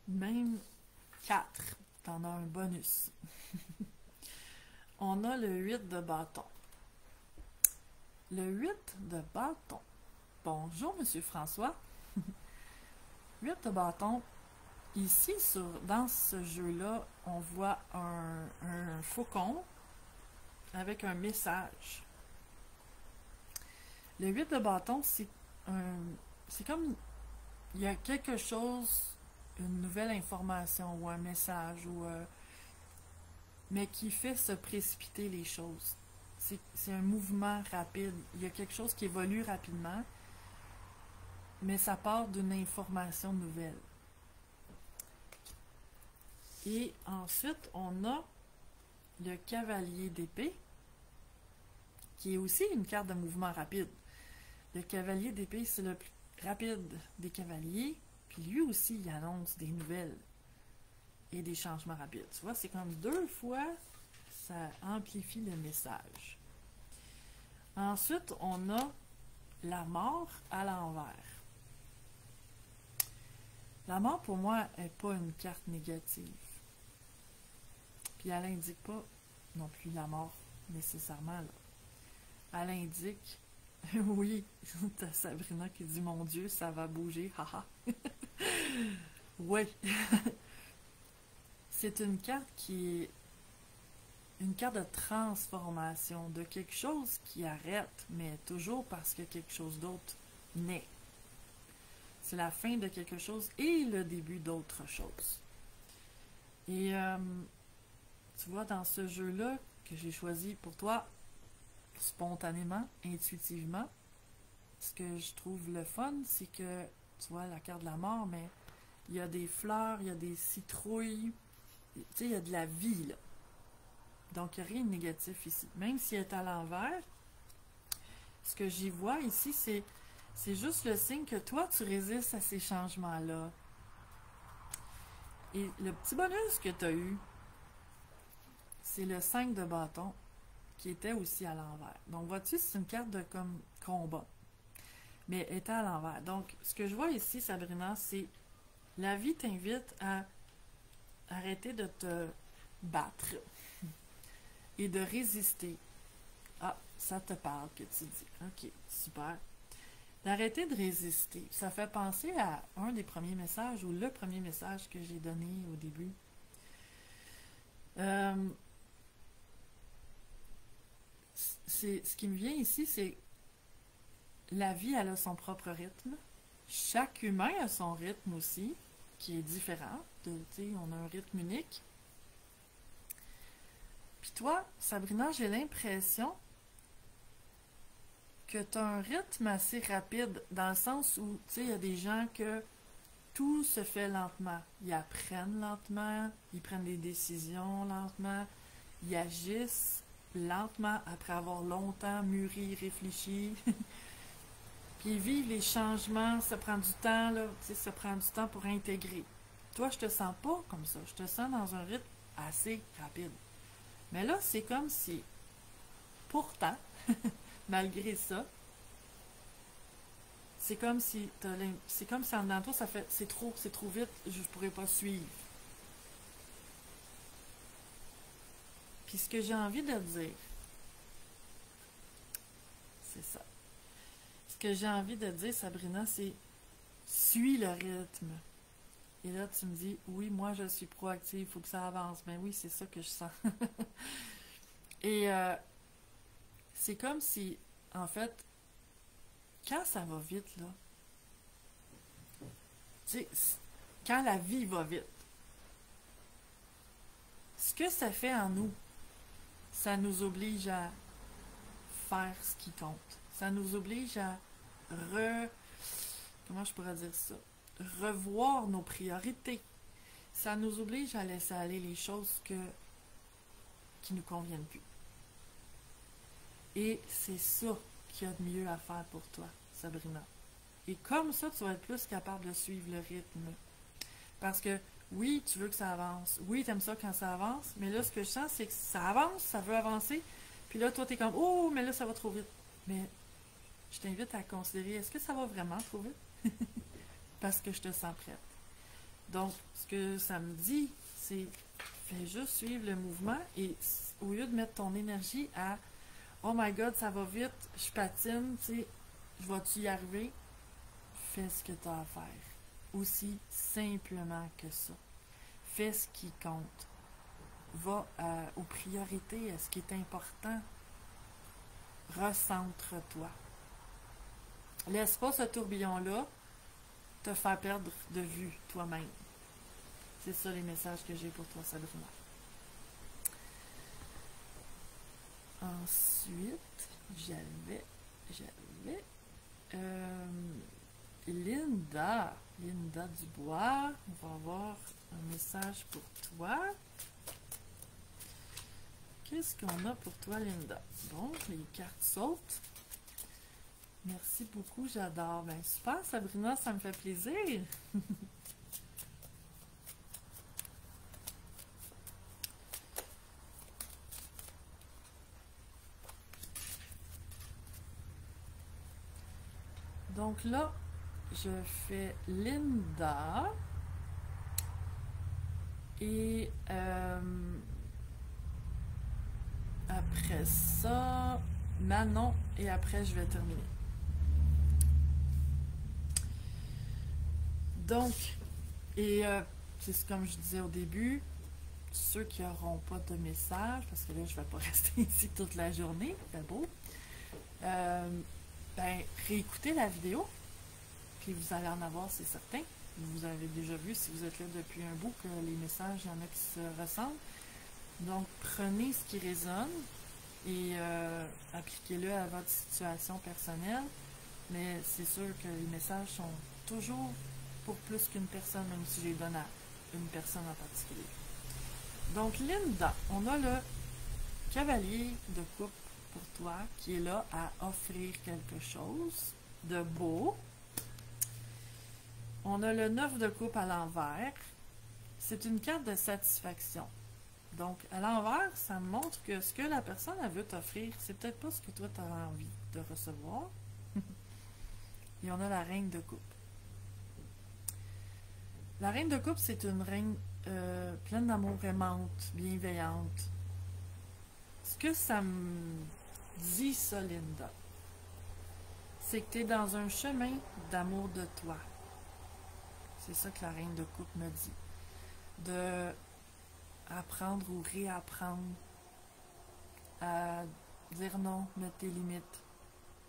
Même 4. T'en as un bonus. On a le 8 de bâton. Le 8 de bâton. Bonjour, Monsieur François. 8 de bâton. Ici, dans ce jeu-là, on voit un faucon avec un message. Le 8 de bâton, c'est comme il y a quelque chose, une nouvelle information ou un message, mais qui fait se précipiter les choses. C'est un mouvement rapide. Il y a quelque chose qui évolue rapidement, mais ça part d'une information nouvelle. Et ensuite, on a le cavalier d'épée, qui est aussi une carte de mouvement rapide. Le cavalier d'épée, c'est le plus rapide des cavaliers, puis lui aussi, il annonce des nouvelles et des changements rapides. Tu vois, c'est comme 2 fois, ça amplifie le message. Ensuite, on a la mort à l'envers. La mort, pour moi, n'est pas une carte négative. Puis elle n'indique pas non plus la mort nécessairement. Là. Elle indique, oui, t'as Sabrina qui dit, mon Dieu, ça va bouger, haha. Oui. C'est une carte qui est une carte de transformation, de quelque chose qui arrête, mais toujours parce que quelque chose d'autre naît. C'est la fin de quelque chose et le début d'autre chose. Et tu vois, dans ce jeu-là que j'ai choisi pour toi, spontanément, intuitivement, ce que je trouve le fun, c'est que, tu vois, la carte de la mort, mais il y a des fleurs, il y a des citrouilles, tu sais, il y a de la vie, là. Donc, il n'y a rien de négatif ici. Même si elle est à l'envers, ce que j'y vois ici, c'est juste le signe que toi, tu résistes à ces changements-là. Et le petit bonus que tu as eu, c'est le 5 de bâton, qui était aussi à l'envers. Donc, vois-tu, c'est une carte de comme combat, mais elle était à l'envers. Donc, ce que je vois ici, Sabrina, c'est la vie t'invite à arrêter de te battre et de résister. Ah, ça te parle que tu dis. Ok, super. D'arrêter de résister. Ça fait penser à un des premiers messages ou le premier message que j'ai donné au début. Ce qui me vient ici, c'est la vie, elle a son propre rythme. Chaque humain a son rythme aussi, qui est différent. On a un rythme unique. Puis toi, Sabrina, j'ai l'impression que tu as un rythme assez rapide, dans le sens où, tu sais, il y a des gens que tout se fait lentement. Ils apprennent lentement, ils prennent des décisions lentement, ils agissent lentement après avoir longtemps mûri, réfléchi. Puis ils vivent les changements, ça prend du temps, là, tu sais, ça prend du temps pour intégrer. Toi, je te sens pas comme ça. Je te sens dans un rythme assez rapide. Mais là, c'est comme si, pourtant, malgré ça, c'est comme si en dedans de toi, ça fait c'est trop vite, je pourrais pas suivre. Puis ce que j'ai envie de dire, c'est ça. Ce que j'ai envie de dire, Sabrina, c'est suis le rythme. Et là, tu me dis, oui, moi, je suis proactive, il faut que ça avance. Ben oui, c'est ça que je sens. Et c'est comme si, en fait, quand ça va vite, là, Tu sais, quand la vie va vite, ce que ça fait en nous, ça nous oblige à faire ce qui compte. Ça nous oblige à comment je pourrais dire ça? Revoir nos priorités. Ça nous oblige à laisser aller les choses qui nous conviennent plus. Et c'est ça qu'il y a de mieux à faire pour toi, Sabrina. Et comme ça, tu vas être plus capable de suivre le rythme. Parce que oui, tu veux que ça avance. Oui, tu aimes ça quand ça avance. Mais là, ce que je sens, c'est que ça avance, ça veut avancer. Puis là, toi, t'es comme, oh, mais là, ça va trop vite. Mais je t'invite à considérer, est-ce que ça va vraiment trop vite? Parce que je te sens prête. Donc, ce que ça me dit, c'est, fais juste suivre le mouvement et au lieu de mettre ton énergie à, oh my god, ça va vite, je patine, tu sais, je vais-tu y arriver? Fais ce que tu as à faire. Aussi simplement que ça. Fais ce qui compte. Va aux priorités, à ce qui est important. Recentre-toi. Laisse pas ce tourbillon-là te faire perdre de vue toi-même. C'est ça les messages que j'ai pour toi, Sabrina. Ensuite, j'avais Linda Dubois. On va avoir un message pour toi. Qu'est-ce qu'on a pour toi, Linda? Bon, les cartes sautent. Merci beaucoup, j'adore. Ben super, Sabrina, ça me fait plaisir. Donc là, je fais Linda et après ça, Manon et après je vais terminer. Donc, et c'est comme je disais au début, ceux qui n'auront pas de message, parce que là je ne vais pas rester ici toute la journée, c'est beau, ben réécoutez la vidéo, puis vous allez en avoir, c'est certain. Vous avez déjà vu, si vous êtes là depuis un bout, que les messages, il y en a qui se ressemblent. Donc, prenez ce qui résonne et appliquez-le à votre situation personnelle. Mais c'est sûr que les messages sont toujours pour plus qu'une personne, même si je les donne à une personne en particulier. Donc, Linda, on a le cavalier de coupe pour toi qui est là à offrir quelque chose de beau. On a le 9 de coupe à l'envers. C'est une carte de satisfaction. Donc, à l'envers, ça me montre que ce que la personne elle veut t'offrir, c'est peut-être pas ce que toi tu as envie de recevoir. Et on a la reine de coupe. La reine de coupe, c'est une reine pleine d'amour, aimante, bienveillante. Ce que ça me dit, ça, Linda, c'est que tu es dans un chemin d'amour de toi. C'est ça que la reine de coupe me dit. De apprendre ou réapprendre à dire non, mettre tes limites.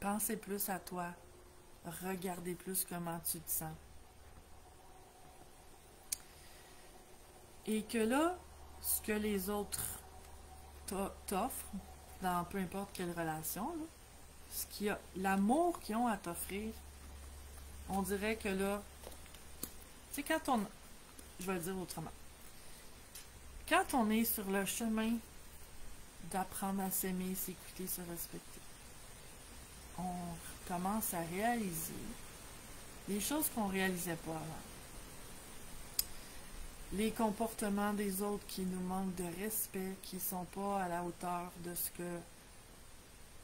Pensez plus à toi. Regardez plus comment tu te sens. Et que là, ce que les autres t'offrent, dans peu importe quelle relation, là, ce qu'il y a, l'amour qu'ils ont à t'offrir, on dirait que là, tu sais, quand on, je vais le dire autrement, quand on est sur le chemin d'apprendre à s'aimer, s'écouter, se respecter, on commence à réaliser des choses qu'on ne réalisait pas avant. Les comportements des autres qui nous manquent de respect, qui ne sont pas à la hauteur de ce que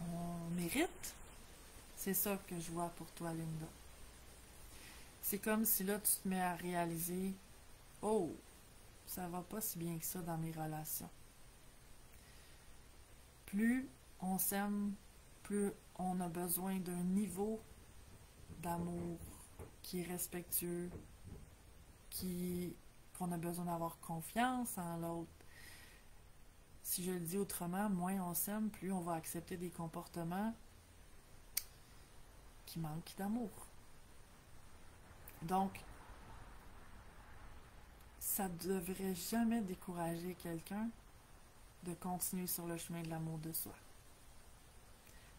on mérite, c'est ça que je vois pour toi, Linda. C'est comme si là, tu te mets à réaliser, oh, ça va pas si bien que ça dans mes relations. Plus on s'aime, plus on a besoin d'un niveau d'amour qui est respectueux, qu'on a besoin d'avoir confiance en l'autre. Si je le dis autrement, moins on s'aime, plus on va accepter des comportements qui manquent d'amour. Donc, ça ne devrait jamais décourager quelqu'un de continuer sur le chemin de l'amour de soi.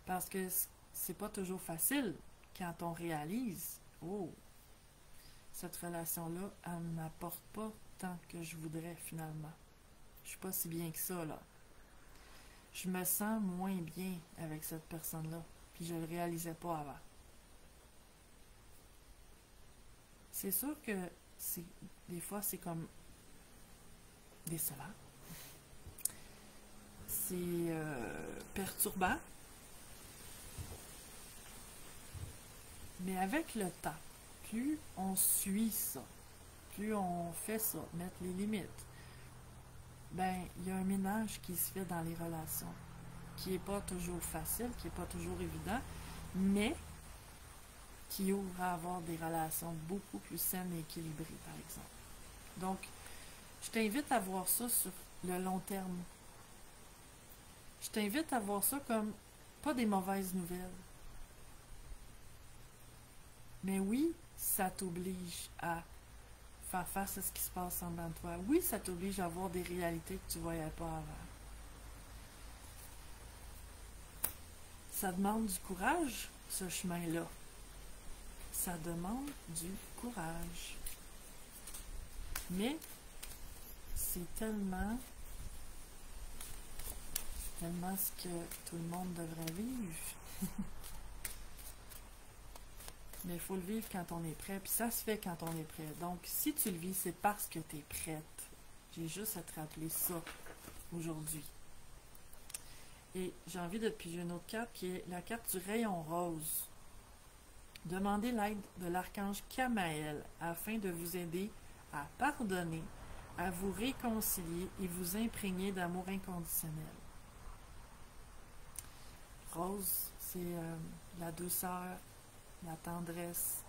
Parce que c'est pas toujours facile quand on réalise, oh, cette relation-là, elle ne m'apporte pas tant que je voudrais finalement. Je suis pas si bien que ça, là. Je me sens moins bien avec cette personne-là, puis je le réalisais pas avant. C'est sûr que des fois, c'est comme décevant. C'est perturbant. Mais avec le temps, plus on suit ça, plus on fait ça, mettre les limites, ben, il y a un ménage qui se fait dans les relations, qui n'est pas toujours facile, qui n'est pas toujours évident, mais qui ouvre à avoir des relations beaucoup plus saines et équilibrées, par exemple. Donc, je t'invite à voir ça sur le long terme. Je t'invite à voir ça comme pas des mauvaises nouvelles. Mais oui, ça t'oblige à faire face à ce qui se passe en dedans de toi. Oui, ça t'oblige à voir des réalités que tu ne voyais pas avant. Ça demande du courage, ce chemin-là. Ça demande du courage. Mais c'est tellement ce que tout le monde devrait vivre. Mais il faut le vivre quand on est prêt, puis ça se fait quand on est prêt. Donc, si tu le vis, c'est parce que tu es prête. J'ai juste à te rappeler ça aujourd'hui. Et j'ai envie de piger une autre carte qui est la carte du rayon rose. Demandez l'aide de l'archange Camaël afin de vous aider à pardonner, à vous réconcilier et vous imprégner d'amour inconditionnel. Rose, c'est la douceur, la tendresse,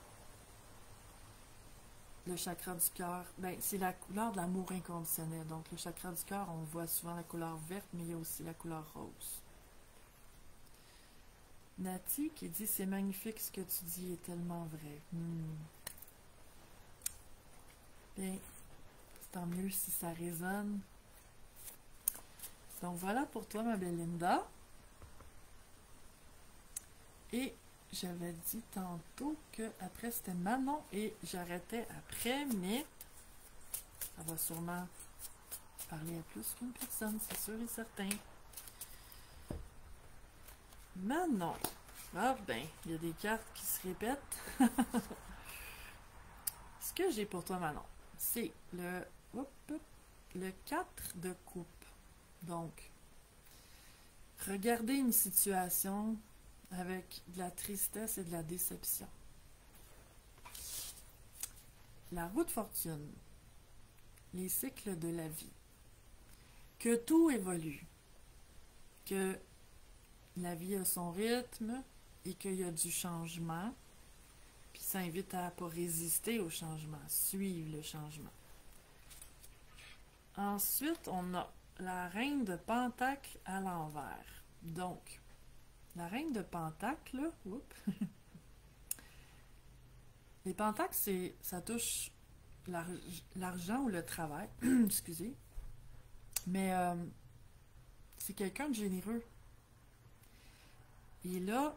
le chakra du cœur. Ben, c'est la couleur de l'amour inconditionnel. Donc, le chakra du cœur, on voit souvent la couleur verte, mais il y a aussi la couleur rose. Nati qui dit « C'est magnifique ce que tu dis est tellement vrai. Bien, c'est tant mieux si ça résonne. Donc, voilà pour toi, ma belle Linda. Et j'avais dit tantôt que après c'était Manon et j'arrêtais après, mais ça va sûrement parler à plus qu'une personne, c'est sûr et certain. Manon. Ah ben, il y a des cartes qui se répètent. Ce que j'ai pour toi, Manon, c'est le 4 de coupe. Donc, regardez une situation avec de la tristesse et de la déception. La roue de fortune, les cycles de la vie, que tout évolue, que la vie a son rythme et qu'il y a du changement, puis ça invite à ne pas résister au changement, suivre le changement. Ensuite, on a la reine de Pentacle à l'envers. Donc, la reine de Pentacle, là, les pentacles, ça touche l'argent ou le travail, excusez, mais c'est quelqu'un de généreux. Et là,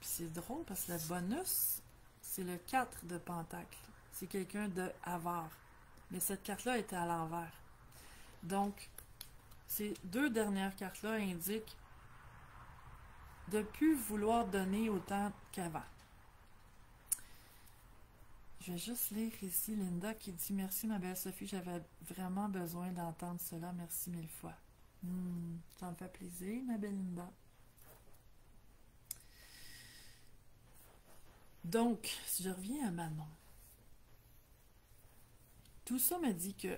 c'est drôle parce que le bonus, c'est le 4 de Pentacle. C'est quelqu'un de avare. Mais cette carte-là était à l'envers. Donc, ces deux dernières cartes-là indiquent de ne plus vouloir donner autant qu'avant. Je vais juste lire ici Linda qui dit « Merci ma belle Sophie, j'avais vraiment besoin d'entendre cela, merci mille fois. » Ça me fait plaisir, ma belle Linda. Donc, si je reviens à Manon, tout ça me dit que,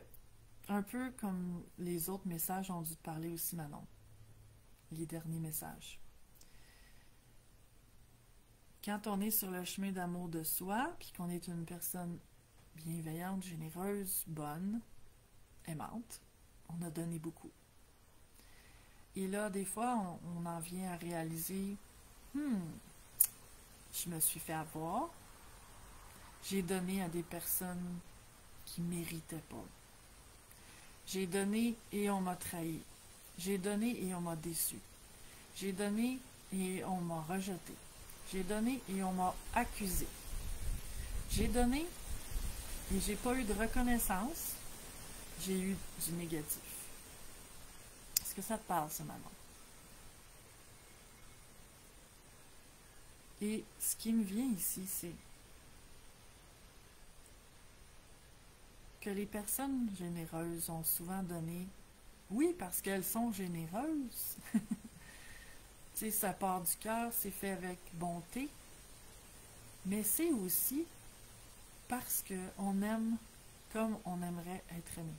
un peu comme les autres messages ont dû te parler aussi, Manon, les derniers messages. Quand on est sur le chemin d'amour de soi, puis qu'on est une personne bienveillante, généreuse, bonne, aimante, on a donné beaucoup. Et là, des fois, on en vient à réaliser, je me suis fait avoir, j'ai donné à des personnes qui ne méritait pas. J'ai donné et on m'a trahi. J'ai donné et on m'a déçu. J'ai donné et on m'a rejeté. J'ai donné et on m'a accusé. J'ai donné et j'ai pas eu de reconnaissance. J'ai eu du négatif. Est-ce que ça te parle, ça, Manon? Et ce qui me vient ici, c'est que les personnes généreuses ont souvent donné, oui, parce qu'elles sont généreuses. Tu sais, ça part du cœur, c'est fait avec bonté, mais c'est aussi parce qu'on aime comme on aimerait être aimé.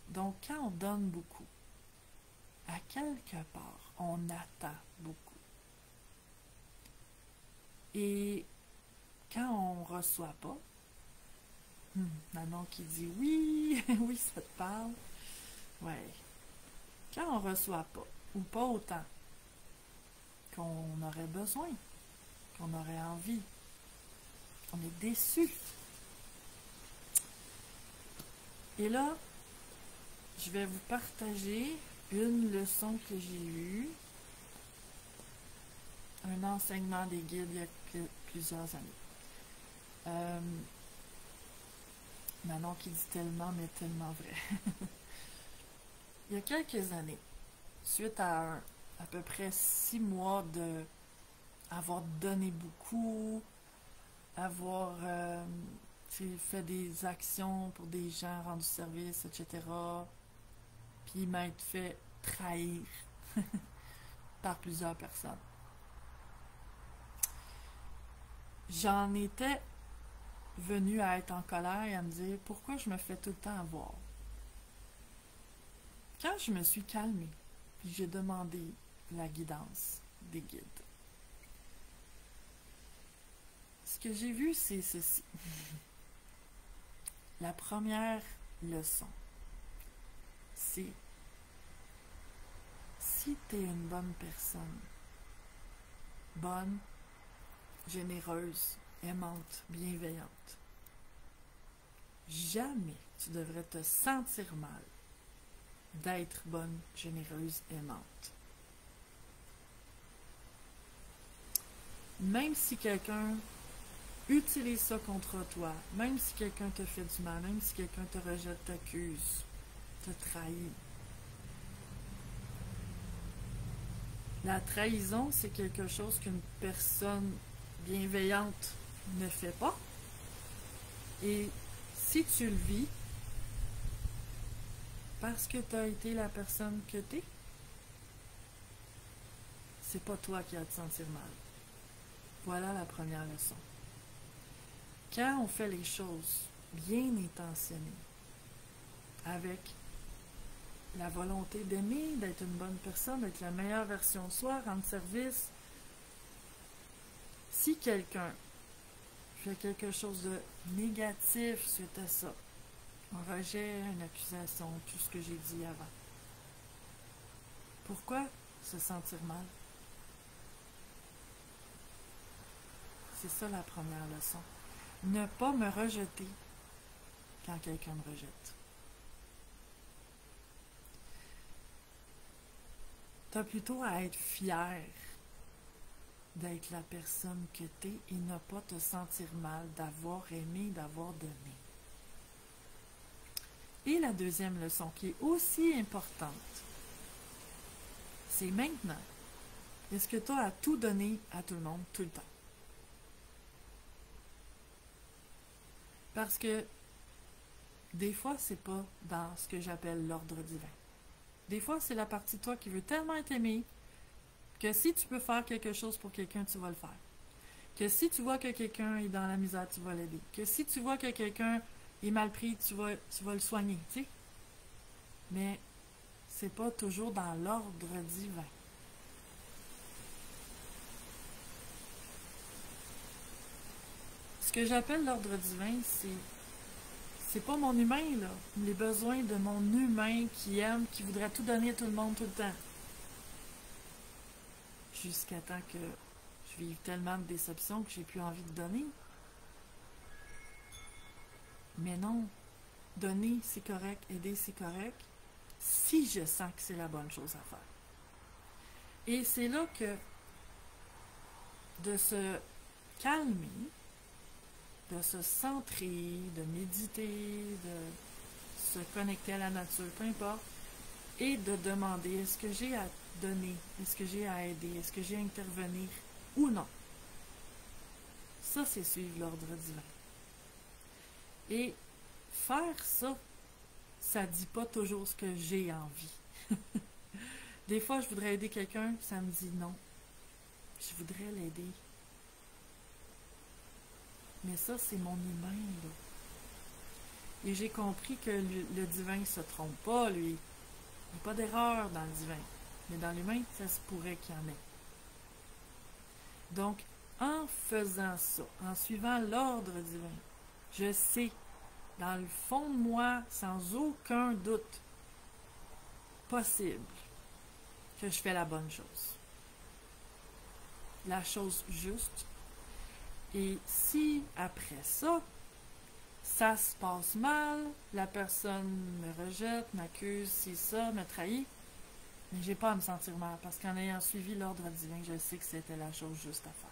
Donc, quand on donne beaucoup, à quelque part, on attend beaucoup. Et quand on ne reçoit pas, Manon qui dit oui, oui, ça te parle. Ouais. Quand on ne reçoit pas, ou pas autant qu'on aurait besoin, qu'on aurait envie, on est déçu. Et là, je vais vous partager une leçon que j'ai eue, un enseignement des guides il y a plusieurs années. Manon qui dit tellement, mais tellement vrai. Il y a quelques années, suite à peu près 6 mois de avoir donné beaucoup, avoir fait des actions pour des gens, rendu service, etc., puis m'être fait trahir par plusieurs personnes. J'en étais venue à être en colère et à me dire pourquoi je me fais tout le temps avoir. Quand je me suis calmée, puis j'ai demandé la guidance des guides, ce que j'ai vu, c'est ceci. La première leçon, c'est si tu es une bonne personne, bonne, généreuse, aimante, bienveillante, jamais tu devrais te sentir mal d'être bonne, généreuse, aimante. Même si quelqu'un utilise ça contre toi, même si quelqu'un te fait du mal, même si quelqu'un te rejette, t'accuse, te trahit. La trahison, c'est quelque chose qu'une personne bienveillante ne fait pas. Et si tu le vis, parce que tu as été la personne que tu es, c'est pas toi qui as à te sentir mal. Voilà la première leçon. Quand on fait les choses bien intentionnées, avec la volonté d'aimer, d'être une bonne personne, d'être la meilleure version de soi, rendre service, si quelqu'un fait quelque chose de négatif suite à ça, un rejet, une accusation, tout ce que j'ai dit avant, pourquoi se sentir mal? C'est ça la première leçon. Ne pas me rejeter quand quelqu'un me rejette. Tu as plutôt à être fier d'être la personne que tu es et ne pas te sentir mal d'avoir aimé, d'avoir donné. Et la deuxième leçon qui est aussi importante, c'est maintenant, est-ce que tu as à tout donner à tout le monde tout le temps? Parce que des fois, c'est pas dans ce que j'appelle l'ordre divin. Des fois, c'est la partie de toi qui veut tellement être aimée que si tu peux faire quelque chose pour quelqu'un, tu vas le faire. Que si tu vois que quelqu'un est dans la misère, tu vas l'aider. Que si tu vois que quelqu'un est mal pris, tu vas le soigner, tu sais. Mais c'est pas toujours dans l'ordre divin. Ce que j'appelle l'ordre divin, c'est pas mon humain, là. Les besoins de mon humain qui aime, qui voudrait tout donner à tout le monde tout le temps. Jusqu'à temps que je vive tellement de déception que j'ai plus envie de donner. Mais non, donner, c'est correct, aider, c'est correct, si je sens que c'est la bonne chose à faire. Et c'est là que de se calmer, de se centrer, de méditer, de se connecter à la nature, peu importe, et de demander est-ce que j'ai à donner, est-ce que j'ai à aider, est-ce que j'ai à intervenir ou non. Ça, c'est suivre l'ordre divin. Et faire ça, ça dit pas toujours ce que j'ai envie. Des fois, je voudrais aider quelqu'un, ça me dit non. Je voudrais l'aider. Mais ça, c'est mon humain, là. Et j'ai compris que le divin ne se trompe pas, lui. Il n'y a pas d'erreur dans le divin. Mais dans l'humain, ça se pourrait qu'il y en ait. Donc, en faisant ça, en suivant l'ordre divin, je sais, dans le fond de moi, sans aucun doute possible, que je fais la bonne chose. La chose juste. Et si, après ça, ça se passe mal, la personne me rejette, m'accuse, c'est ça, me trahit, mais j'ai pas à me sentir mal, parce qu'en ayant suivi l'ordre divin, je sais que c'était la chose juste à faire.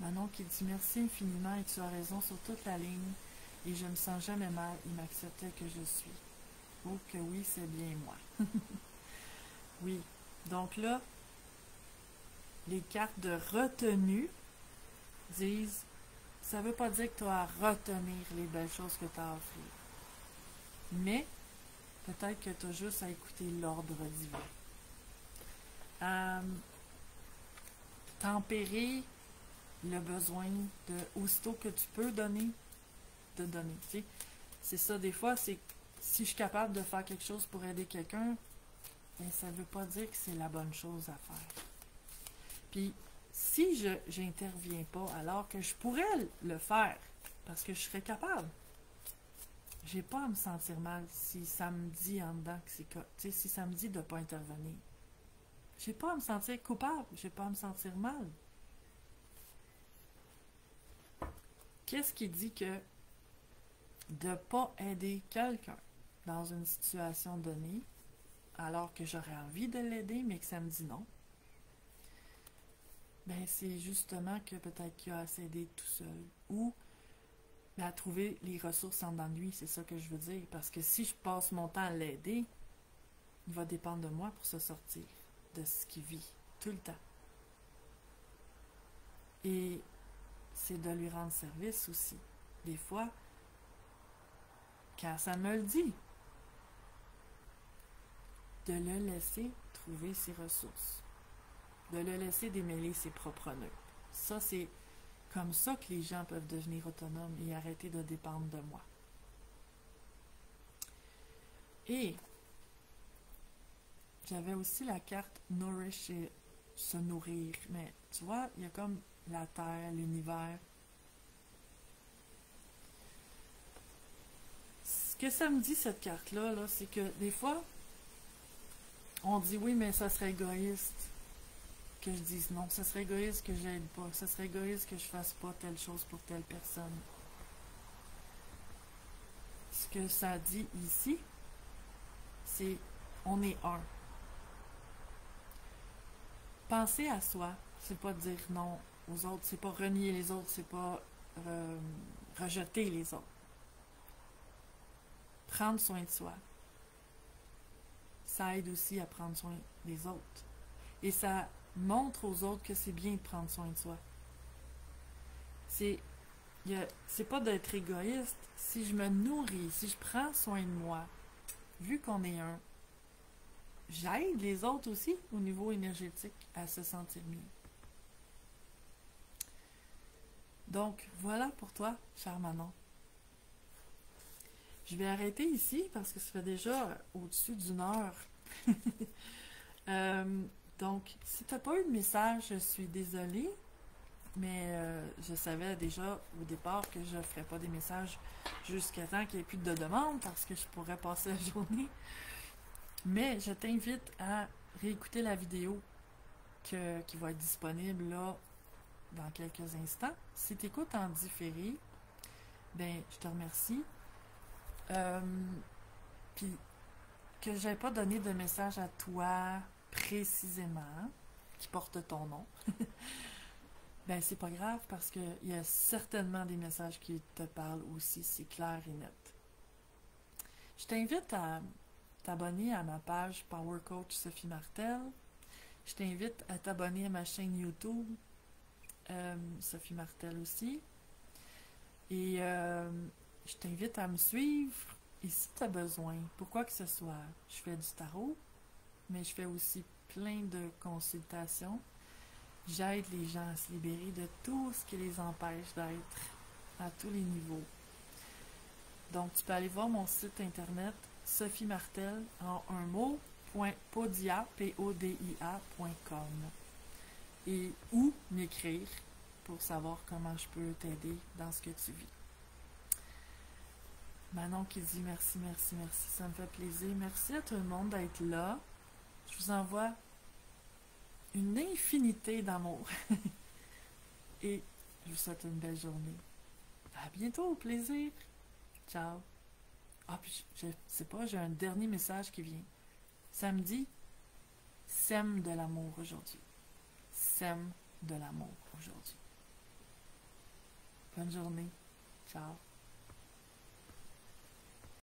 Manon qui dit merci infiniment et tu as raison sur toute la ligne et je me sens jamais mal, il m'acceptait que je suis. Oh que oui, c'est bien moi. Oui, donc là, les cartes de retenue disent, ça veut pas dire que tu as à retenir les belles choses que tu as à offrir, mais peut-être que tu as juste à écouter l'ordre divin. Tempérer le besoin de, aussitôt que tu peux donner, de donner. Tu sais. C'est ça, des fois, c'est si je suis capable de faire quelque chose pour aider quelqu'un, ben, ça ne veut pas dire que c'est la bonne chose à faire. Puis, si je n'interviens pas alors que je pourrais le faire, parce que je serais capable, j'ai pas à me sentir mal si ça me dit en dedans que c'est... Tu sais, si ça me dit de ne pas intervenir. J'ai pas à me sentir coupable, j'ai pas à me sentir mal. Qu'est-ce qui dit que de ne pas aider quelqu'un dans une situation donnée, alors que j'aurais envie de l'aider, mais que ça me dit non, ben c'est justement que peut-être qu'il a à s'aider tout seul. Ou ben, à trouver les ressources en dedans de lui, c'est ça que je veux dire. Parce que si je passe mon temps à l'aider, il va dépendre de moi pour se sortir de ce qu'il vit, tout le temps. Et c'est de lui rendre service aussi. Des fois, quand ça me le dit, de le laisser trouver ses ressources, de le laisser démêler ses propres nœuds. Ça, c'est comme ça que les gens peuvent devenir autonomes et arrêter de dépendre de moi. Et j'avais aussi la carte Nourish et se nourrir. Mais tu vois, il y a comme la terre, l'univers. Ce que ça me dit, cette carte-là, là, c'est que des fois, on dit oui, mais ça serait égoïste que je dise non. Ça serait égoïste que j'aide pas. Ça serait égoïste que je fasse pas telle chose pour telle personne. Ce que ça dit ici, c'est on est un. Penser à soi, c'est pas dire non aux autres, c'est pas renier les autres, c'est pas rejeter les autres. Prendre soin de soi, ça aide aussi à prendre soin des autres. Et ça montre aux autres que c'est bien de prendre soin de soi. C'est pas d'être égoïste. Si je me nourris, si je prends soin de moi, vu qu'on est un, j'aide les autres aussi au niveau énergétique à se sentir mieux. Donc, voilà pour toi, cher Manon. Je vais arrêter ici parce que ça fait déjà au-dessus d'une heure. Donc, si tu n'as pas eu de message, je suis désolée, mais je savais déjà au départ que je ne ferais pas des messages jusqu'à temps qu'il n'y ait plus de demandes parce que je pourrais passer la journée. Mais je t'invite à réécouter la vidéo qui va être disponible là dans quelques instants. Si tu écoutes en différé, ben je te remercie. Puis que je n'ai pas donné de message à toi précisément qui porte ton nom, ben c'est pas grave parce qu'il y a certainement des messages qui te parlent aussi, c'est clair et net. Je t'invite à t'abonner à ma page Power Coach Sophie Martel. Je t'invite à t'abonner à ma chaîne YouTube, Sophie Martel aussi. Et je t'invite à me suivre. Et si tu as besoin, pour quoi que ce soit, je fais du tarot, mais je fais aussi plein de consultations. J'aide les gens à se libérer de tout ce qui les empêche d'être à tous les niveaux. Donc, tu peux aller voir mon site internet Sophie Martel en un mot, .podia.com et ou m'écrire pour savoir comment je peux t'aider dans ce que tu vis. Manon qui dit merci, merci, merci, ça me fait plaisir. Merci à tout le monde d'être là. Je vous envoie une infinité d'amour. Et je vous souhaite une belle journée. À bientôt, au plaisir. Ciao. Ah, puis je sais pas, j'ai un dernier message qui vient. Samedi, sème de l'amour aujourd'hui. Sème de l'amour aujourd'hui. Bonne journée. Ciao.